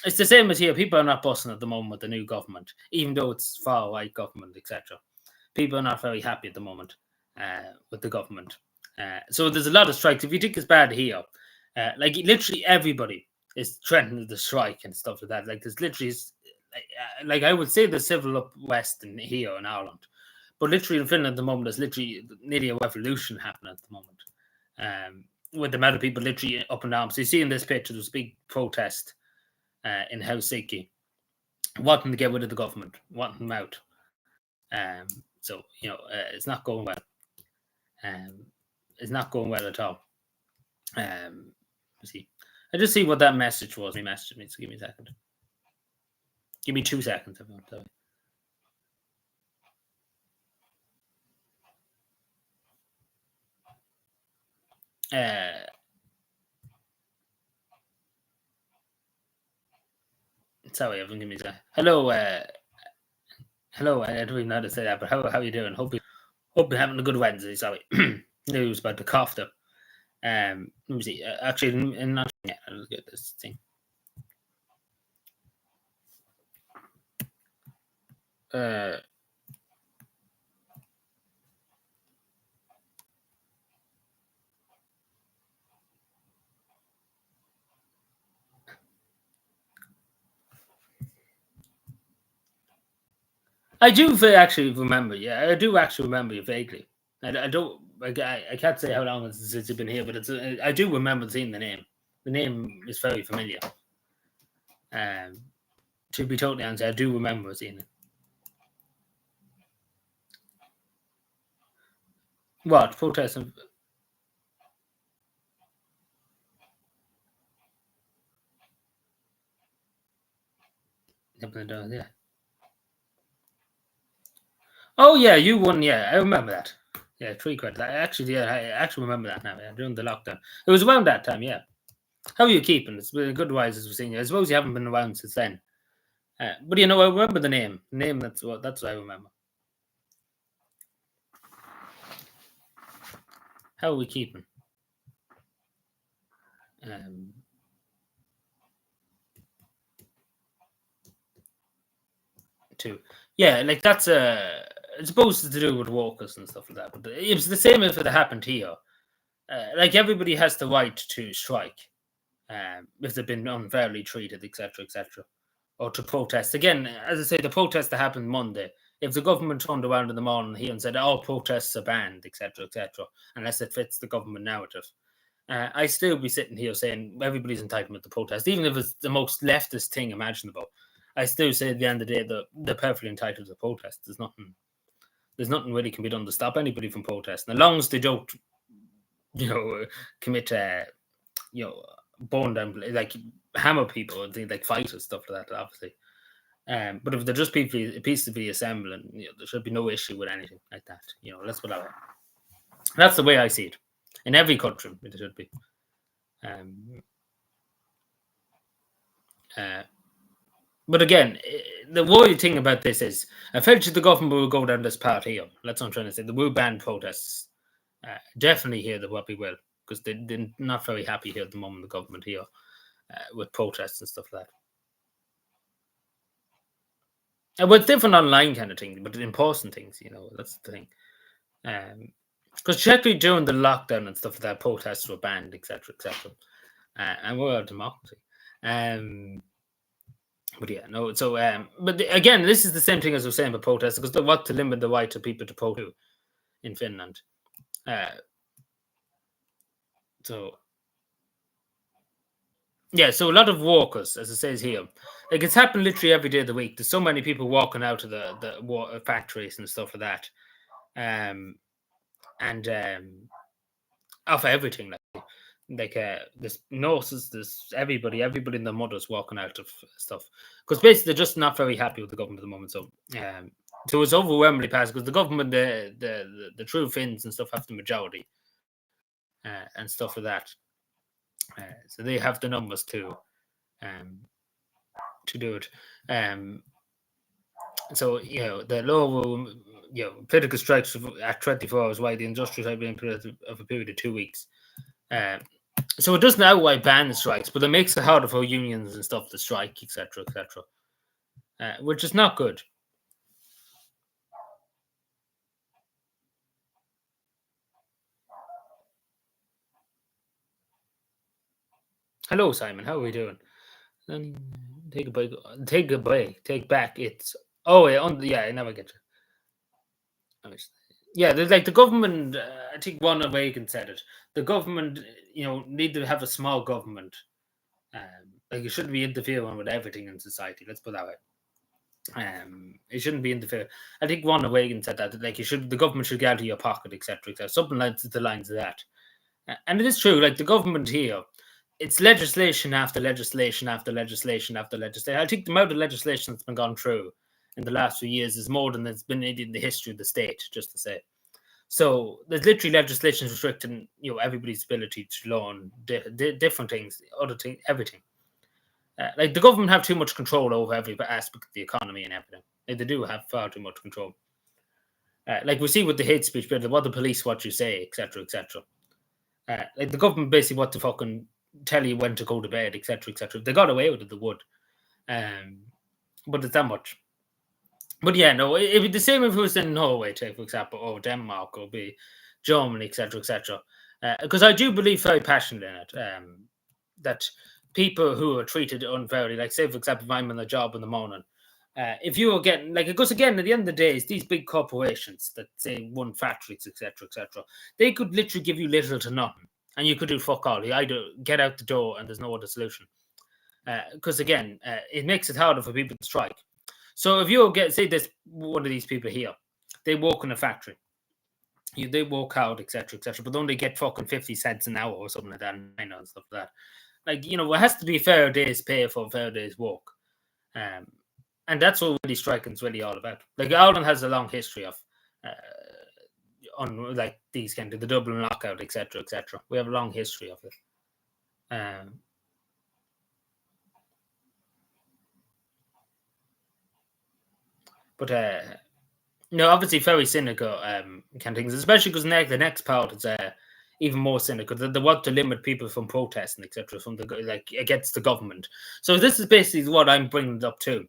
it's the same as here. People are not busing at the moment with the new government, even though it's far right government, etc. People are not very happy at the moment with the government. So there's a lot of strikes. If you think it's bad here, like literally everybody is threatening to strike and stuff like that. Like there's literally, like I would say the civil up west and here in Ireland, but literally in Finland at the moment, there's literally nearly a revolution happening at the moment. With the amount of people literally up and down. So you see in this picture, there's a big protest in Helsinki, wanting to get rid of the government, wanting them out. So it's not going well. It's not going well at all. Let's see. I just see what that message was. He messaged me. So give me a second. Give me 2 seconds. Everyone. Sorry, everyone. Give me a second. Hello. Hello. I don't even know how to say that, but how are you doing? Hope you're having a good Wednesday. Sorry. News about the cough though. Let me see. Actually, not yet. I'll get this thing. I do actually remember. Yeah, I do actually remember you vaguely. I don't. I can't say how long it's since you've been here, but I do remember seeing the name. The name is very familiar. Um, to be totally honest, I do remember seeing it. What protest? Yeah. Oh yeah, you won. Yeah, I remember that. Yeah, 3 credits. I actually remember that now. Yeah, during the lockdown, it was around that time. Yeah. How are you keeping? It's been a good while since we've seen you. I suppose you haven't been around since then. But I remember the name. The name. That's what I remember. How are we keeping? Um, too. Yeah, like that's it's supposed to do with walkers and stuff like that. But it was the same if it happened here. Like everybody has the right to strike if they've been unfairly treated, etc., etc., or to protest. Again, as I say, the protest that happened Monday. If the government turned around in the morning here and said all protests are banned, etc., etc., unless it fits the government narrative, I still be sitting here saying everybody's entitled to protest, even if it's the most leftist thing imaginable. I still say at the end of the day that they're perfectly entitled to protest. There's nothing really can be done to stop anybody from protesting, as long as they don't, commit, burn down, like hammer people and things like fight and stuff like that. Obviously, but if they're just peacefully assembling, there should be no issue with anything like that. Let's put it that way. That's the way I see it. In every country, it should be. Um, uh, but again, the worrying thing about this is, eventually the government will go down this path here. That's what I'm trying to say. They will ban protests. Definitely here, they probably will, because they're not very happy here at the moment, the government here, with protests and stuff like that. Well, it's different online kind of thing, but in person things, that's the thing. Because technically during the lockdown and stuff like that, protests were banned, etc., etc. And we're a democracy. But yeah, no. So, but again, this is the same thing as we're saying about protests, because they want to limit the right of people to protest in Finland. Uh, so yeah, so a lot of walkers, as it says here, like it's happened literally every day of the week. There's so many people walking out of the factories and stuff like that, and off everything like there's nurses, there's everybody and their mothers walking out of stuff, because basically they're just not very happy with the government at the moment. So it's overwhelmingly passed, because the government, the true Finns and stuff have the majority, and stuff like that. So they have the numbers um, to do it. So the law will, political strikes at 24 hours, while the industrial side being put of a period of 2 weeks. So it doesn't outright ban strikes, but it makes it harder for unions and stuff to strike, etc., etc., which is not good. Hello, Simon. How are we doing? Take a break. Take a break. Take back. It's yeah. I never get you. Yeah, there's like the government. I think Ronald Reagan said it. The government, need to have a small government. Like it shouldn't be interfering with everything in society. Let's put it that way. It shouldn't be interfering. I think Ronald Reagan said that. Like the government should get out of your pocket, etc., etc. Something like the lines of that. And it is true. Like the government here, it's legislation after legislation after legislation after legislation. I think the amount of legislation that's been gone through in the last few years is more than that's been in the history of the state, just to say. So there's literally legislation restricting, everybody's ability to loan different things, other things, everything. Like the government have too much control over every aspect of the economy and everything. Like, they do have far too much control. Like we see with the hate speech bill, what the police, what you say, etc., etc. Like the government basically what to fucking tell you when to go to bed, etc., etc. If they got away with it, they would. But it's that much. But yeah, no, it'd be the same if it was in Norway, take for example, or Denmark, or be Germany, etc., etc. Because I do believe very passionately in it, that people who are treated unfairly, like say for example, if I'm on a job in the morning If you were getting like, because again, at the end of the day, it's these big corporations that say run factories, etc., etc. They could literally give you little to nothing, and you could do fuck all. You either get out the door, and there's no other solution. Because again, it makes it harder for people to strike. So if you get, say, this one of these people here, they work in a factory, they work out, etc., etc., but only get fucking 50 cents an hour or something like that, and stuff like that. Like, it has to be fair day's pay for fair day's work. And that's what really striking's really all about. Like, Ireland has a long history of on like these kind of the Dublin lockout, etc., etc. We have a long history of it. But no, obviously very cynical kind of things, especially because the next part is even more cynical. They want to limit people from protesting, etc., from the like against the government. So this is basically what I'm bringing it up to,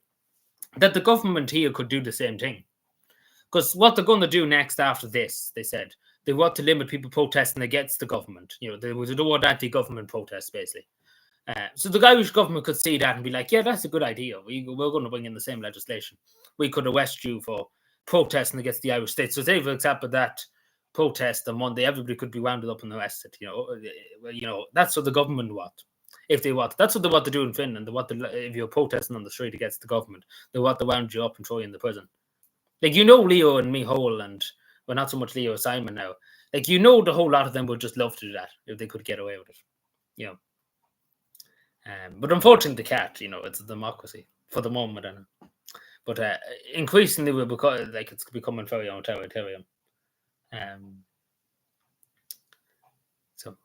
that the government here could do the same thing. Because what they're going to do next after this, they said, they want to limit people protesting against the government. They don't want anti-government protests, basically. So the Irish government could see that and be like, yeah, that's a good idea. We're going to bring in the same legislation. We could arrest you for protesting against the Irish state. So say, for example, that protest on Monday, everybody could be rounded up and arrested. That's what the government want. If they want, that's what they want to do in Finland. They want if you're protesting on the street against the government, they want to round you up and throw you in the prison. Like, Leo and Mihol, and well, not so much Leo, Simon now. Like, the whole lot of them would just love to do that if they could get away with it. But unfortunately, they can't. It's a democracy for the moment, I know. But increasingly, it's becoming very authoritarian. So,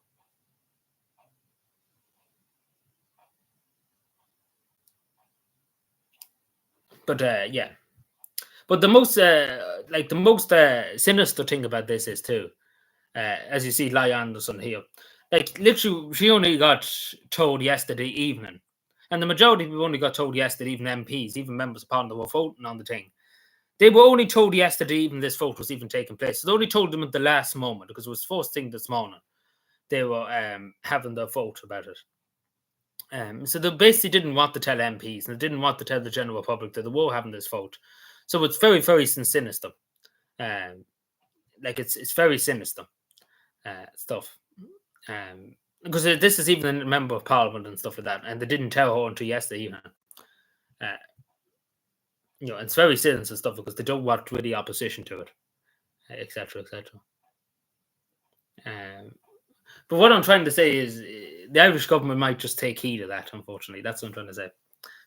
but yeah. But the most sinister thing about this is too, as you see, Ly Anderson here, like literally, she only got told yesterday evening, and the majority of people only got told yesterday evening. MPs, even members of Parliament, were voting on the thing. They were only told yesterday evening this vote was even taking place. So they only told them at the last moment, because it was first thing this morning. They were having their vote about it. So they basically didn't want to tell MPs, and they didn't want to tell the general public that they were having this vote. So it's very, very sinister. It's very sinister stuff. Because this is even a member of Parliament and stuff like that, and they didn't tell her until yesterday evening. It's very sinister stuff because they don't want really opposition to it, etc., etc. But what I'm trying to say is the Irish government might just take heed of that, unfortunately. That's what I'm trying to say.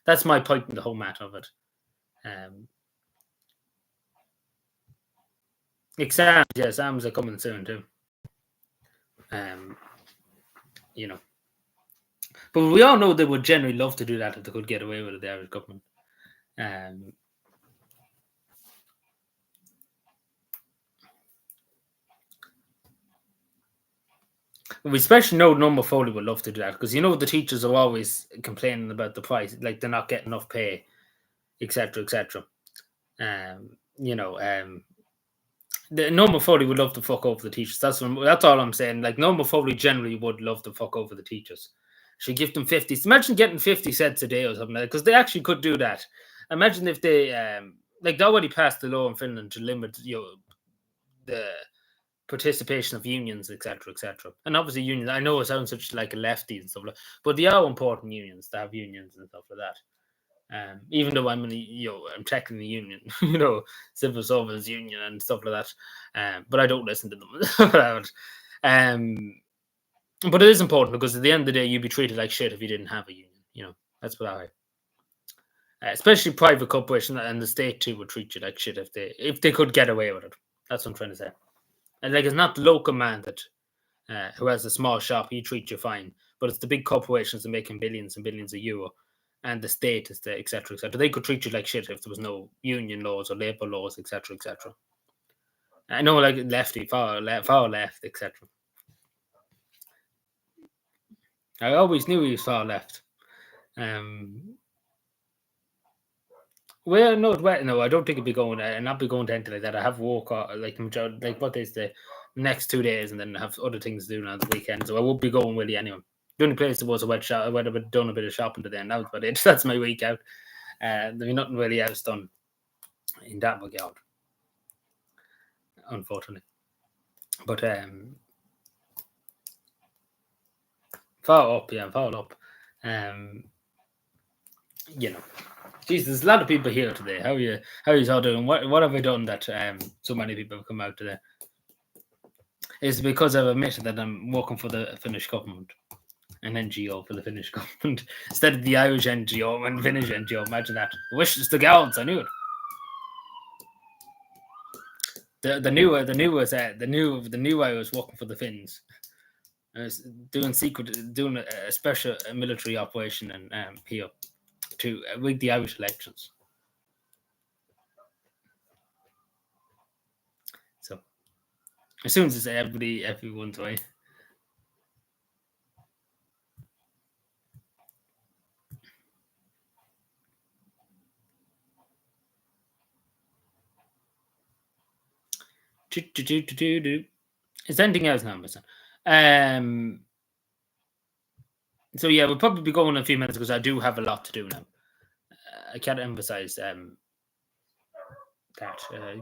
That's my point in the whole matter of it. Exams, yeah, exams are coming soon too. But we all know they would generally love to do that if they could get away with it, the Irish government. We especially know Norma Foley would love to do that because the teachers are always complaining about the price, like they're not getting enough pay, etc., etc. The Norma Foley would love to fuck over the teachers. That's all I'm saying. Like, Norma Foley generally would love to fuck over the teachers. She'd give them 50. Imagine getting 50 cents a day or something like that, because they actually could do that. Imagine if they they already passed the law in Finland to limit the participation of unions, etc., etc. And obviously unions, I know it sounds such like a lefty and stuff like, but they are important unions to have unions and stuff like that. Even though I'm I'm checking the union, civil service union and stuff like that. But I don't listen to them. But it is important because at the end of the day, you'd be treated like shit if you didn't have a union. That's what especially private corporations and the state too would treat you like shit if they could get away with it. That's what I'm trying to say. And like, it's not the local man that who has a small shop, he treats you fine, but it's the big corporations that are making billions and billions of euro. And the state is the etc., etc. They could treat you like shit if there was no union laws or labor laws, etc., etc. I know, like lefty, far left, etc. I always knew he was far left. Well, no, I don't think it'd be going. I'd not be going to anything like that. I have work like what is the next 2 days, and then I have other things to do on the weekend. So I won't be going really anyway. The only place there was a wet shop. I would have done a bit of shopping today, and that was about it. That's my week out. There'll be nothing really else done in that regard, unfortunately. But follow up, yeah, follow up. Um, you know, Jesus, there's a lot of people here today. How are you? How are you all doing? What have I done that so many people have come out today? It's because I've admitted that I'm working for the Finnish government, an NGO for the Finnish government instead of the Irish NGO and Finnish NGO. Imagine that. I wish it's the gals. I knew it. The new I was working for the Finns. I was doing a special military operation in here to rig the Irish elections. So as soon as it's everyone's way. Is there anything else now, Mister? So yeah, we'll probably be going in a few minutes because I do have a lot to do now. I can't emphasize that.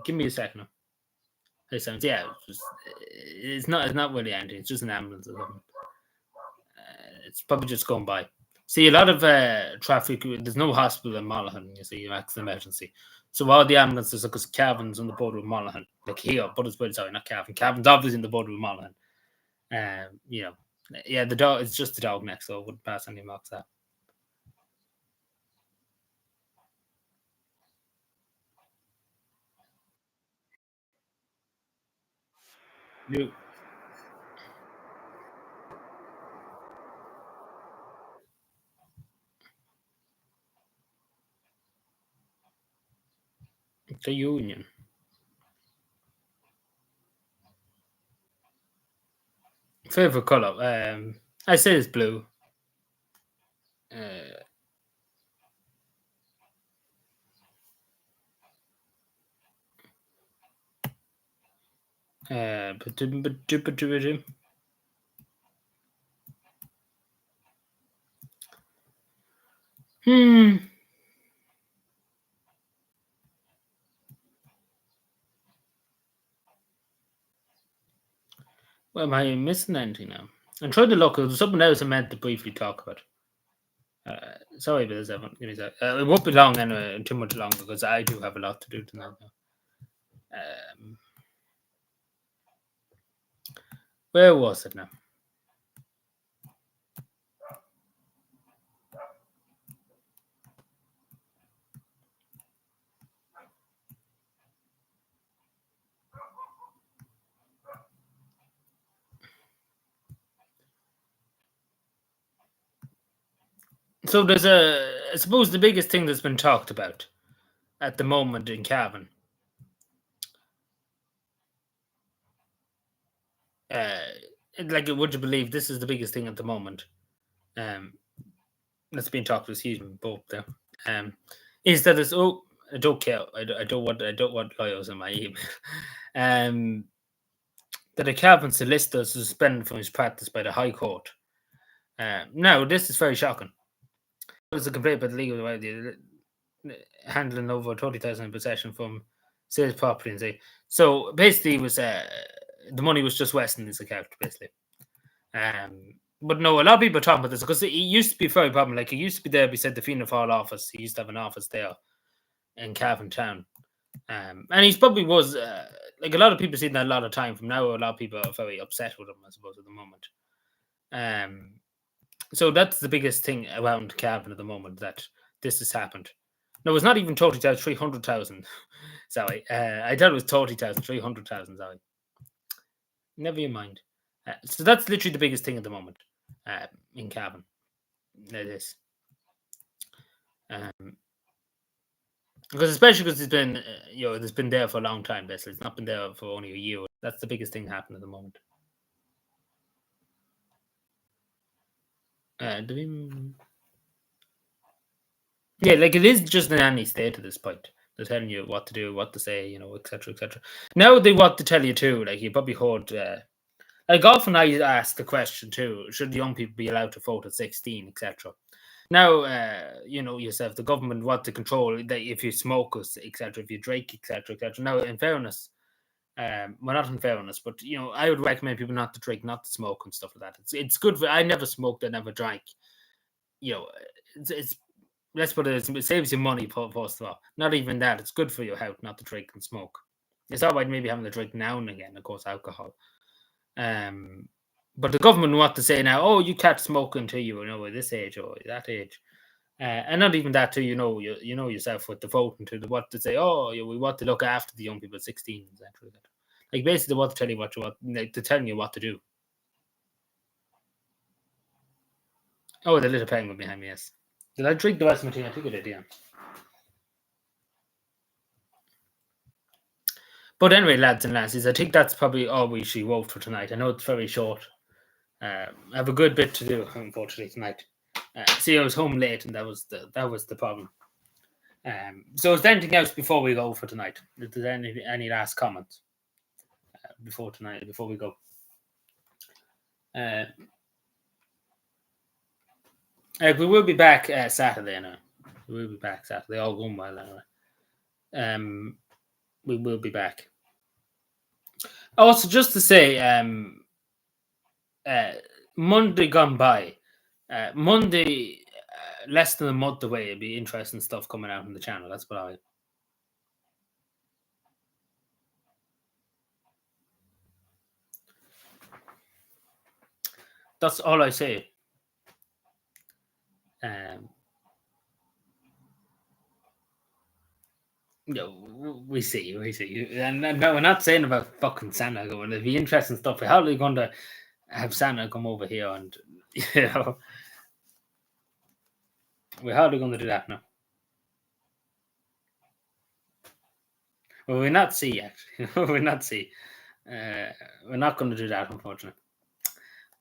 Give me a second. It sounds it's not really anything. It's just an ambulance or something. It's probably just going by. See, a lot of traffic. There's no hospital in Monaghan. You see, that's an emergency. So all the ambulances, because Cavan's on the border with Monaghan, like here, Butterswood, sorry, not Cavan. Cavan's obviously in the border with Monaghan. Yeah, the dog. It's just the dog next, so I wouldn't pass any marks that. You, the Union. Favorite color? I say it's blue. Uh, but hmm. Well, am I missing anything now? I'm trying to look. There's something else I meant to briefly talk about. Sorry about this, Evan. Give me a sec. It won't be long anyway, too much longer because I do have a lot to do tonight now. Where was it now? So I suppose the biggest thing that's been talked about at the moment in Cavan. Would you believe this is the biggest thing at the moment? That's being talked. Excuse me, both there. Is that it's I don't care. I don't want lawyers in my email. That a Cavan solicitor is suspended from his practice by the High Court. Now, this is very shocking. It's a complaint about legal handling over 30,000 in possession from sales property and say. So basically, it was the money was just wasting his account, basically. But no, a lot of people are talking about this because it used to be very problem. Like it used to be there beside the Fianna Fáil office. He used to have an office there in Cavan Town. And he's probably was like a lot of people seen that a lot of time from now. A lot of people are very upset with him, I suppose, at the moment. So that's the biggest thing around Cavan at the moment that this has happened. No, it's not even 30,000, 300,000. Sorry, I thought it was 30,000, 300,000. Sorry, never you mind. So that's literally the biggest thing at the moment in Cavan. It is. Because especially because it's been, it's been there for a long time. Basically, it's not been there for only a year. That's the biggest thing happening at the moment. Yeah, like it is just in any state at this point. They're telling you what to do, what to say, etc., etc. Now they want to tell you too. Like you probably heard. Like often I ask the question too: should young people be allowed to vote at 16, etc. Now, you know yourself, the government want to control that if you smoke, etc., if you drink, etc., etc. Now, in fairness, well, not in fairness, but you know, I would recommend people not to drink, not to smoke, and stuff like that. It's good for. I never smoked, I never drank. You know, it's let's put it, it saves you money. First of all, not even that. It's good for your health not to drink and smoke. It's all right, maybe having a drink now and again, of course, alcohol. Um, but the government want to say now, oh, you can't smoke until you know at this age or that age. And not even that too, you know yourself with the voting to the what to say. Oh, we want to look after the young people, 16, etc. Like basically, they want to tell you what you want. Like, they're telling you what to do. Oh, the little penguin behind me. Yes. Did I drink the rest of my tea? I think I did. Yeah. But anyway, lads and lasses, I think that's probably all we should vote for tonight. I know it's very short. I have a good bit to do, unfortunately, tonight. See, I was home late, and that was the problem. So, is there anything else before we go for tonight? Is there any last comments before we go? We will be back Saturday now. We will be back Saturday. All going well anyway. We will be back. Also, just to say, Monday gone by. Monday, less than a month away. It'll be interesting stuff coming out on the channel. That's what I. That's all I say. No, we see, and no, we're not saying about fucking Santa going. It'd be interesting stuff. How are they going to have Santa come over here and you know? How are they going to do that now? Well, we're not see actually. We're not see. We're not going to do that, unfortunately.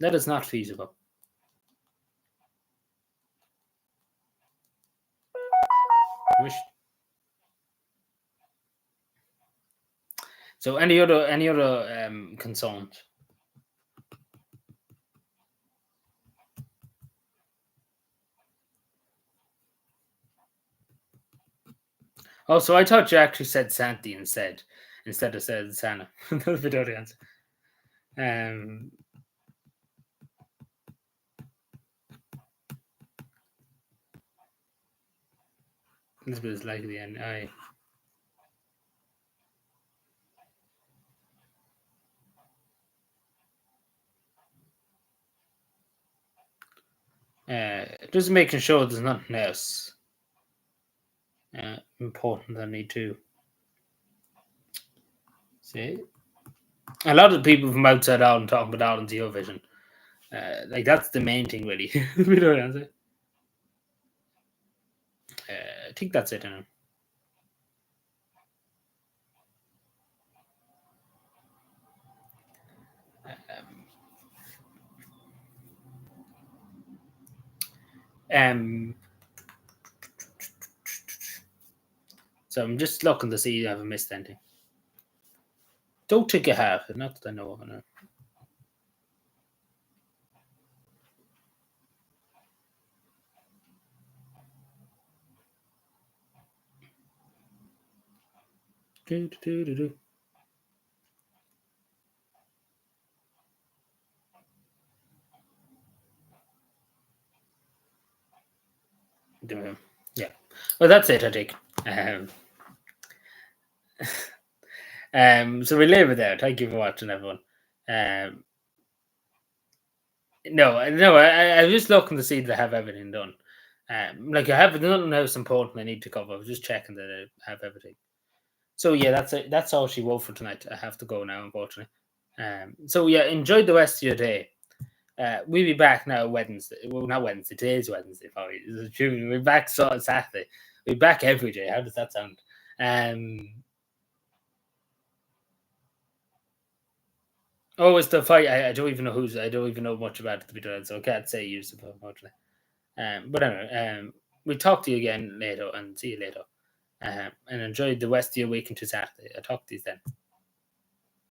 That is not feasible. Wish. So, any other concerns? Also, I thought you actually said Santi instead of said Santa. That was the other answer. This was like the end. Just making sure there's nothing else important I need to say. A lot of people from outside Ireland talking about Ireland's Eurovision. Like that's the main thing, really. We don't answer. I think that's it. So I'm just looking to see if I haven't missed anything. Don't think you have. Not that I know of. No. Do. Yeah. Well, that's it, I think. So we leave it there. Thank you for watching, everyone. No, I was just looking to see that I have everything done. Like I have nothing else important I need to cover. I was just checking that I have everything. So yeah, that's it. That's all she wrote for tonight. I have to go now, unfortunately. So yeah, enjoy the rest of your day. We'll be back now Wednesday. Well, not Wednesday. Today's Wednesday. Probably. We're back Saturday. We're back every day. How does that sound? Oh, it's the fight. I don't even know who's. I don't even know much about it to be done, so I can't say use it, unfortunately. But anyway, we'll talk to you again later and see you later. And enjoy the rest of your week into Saturday. I'll talk to you then.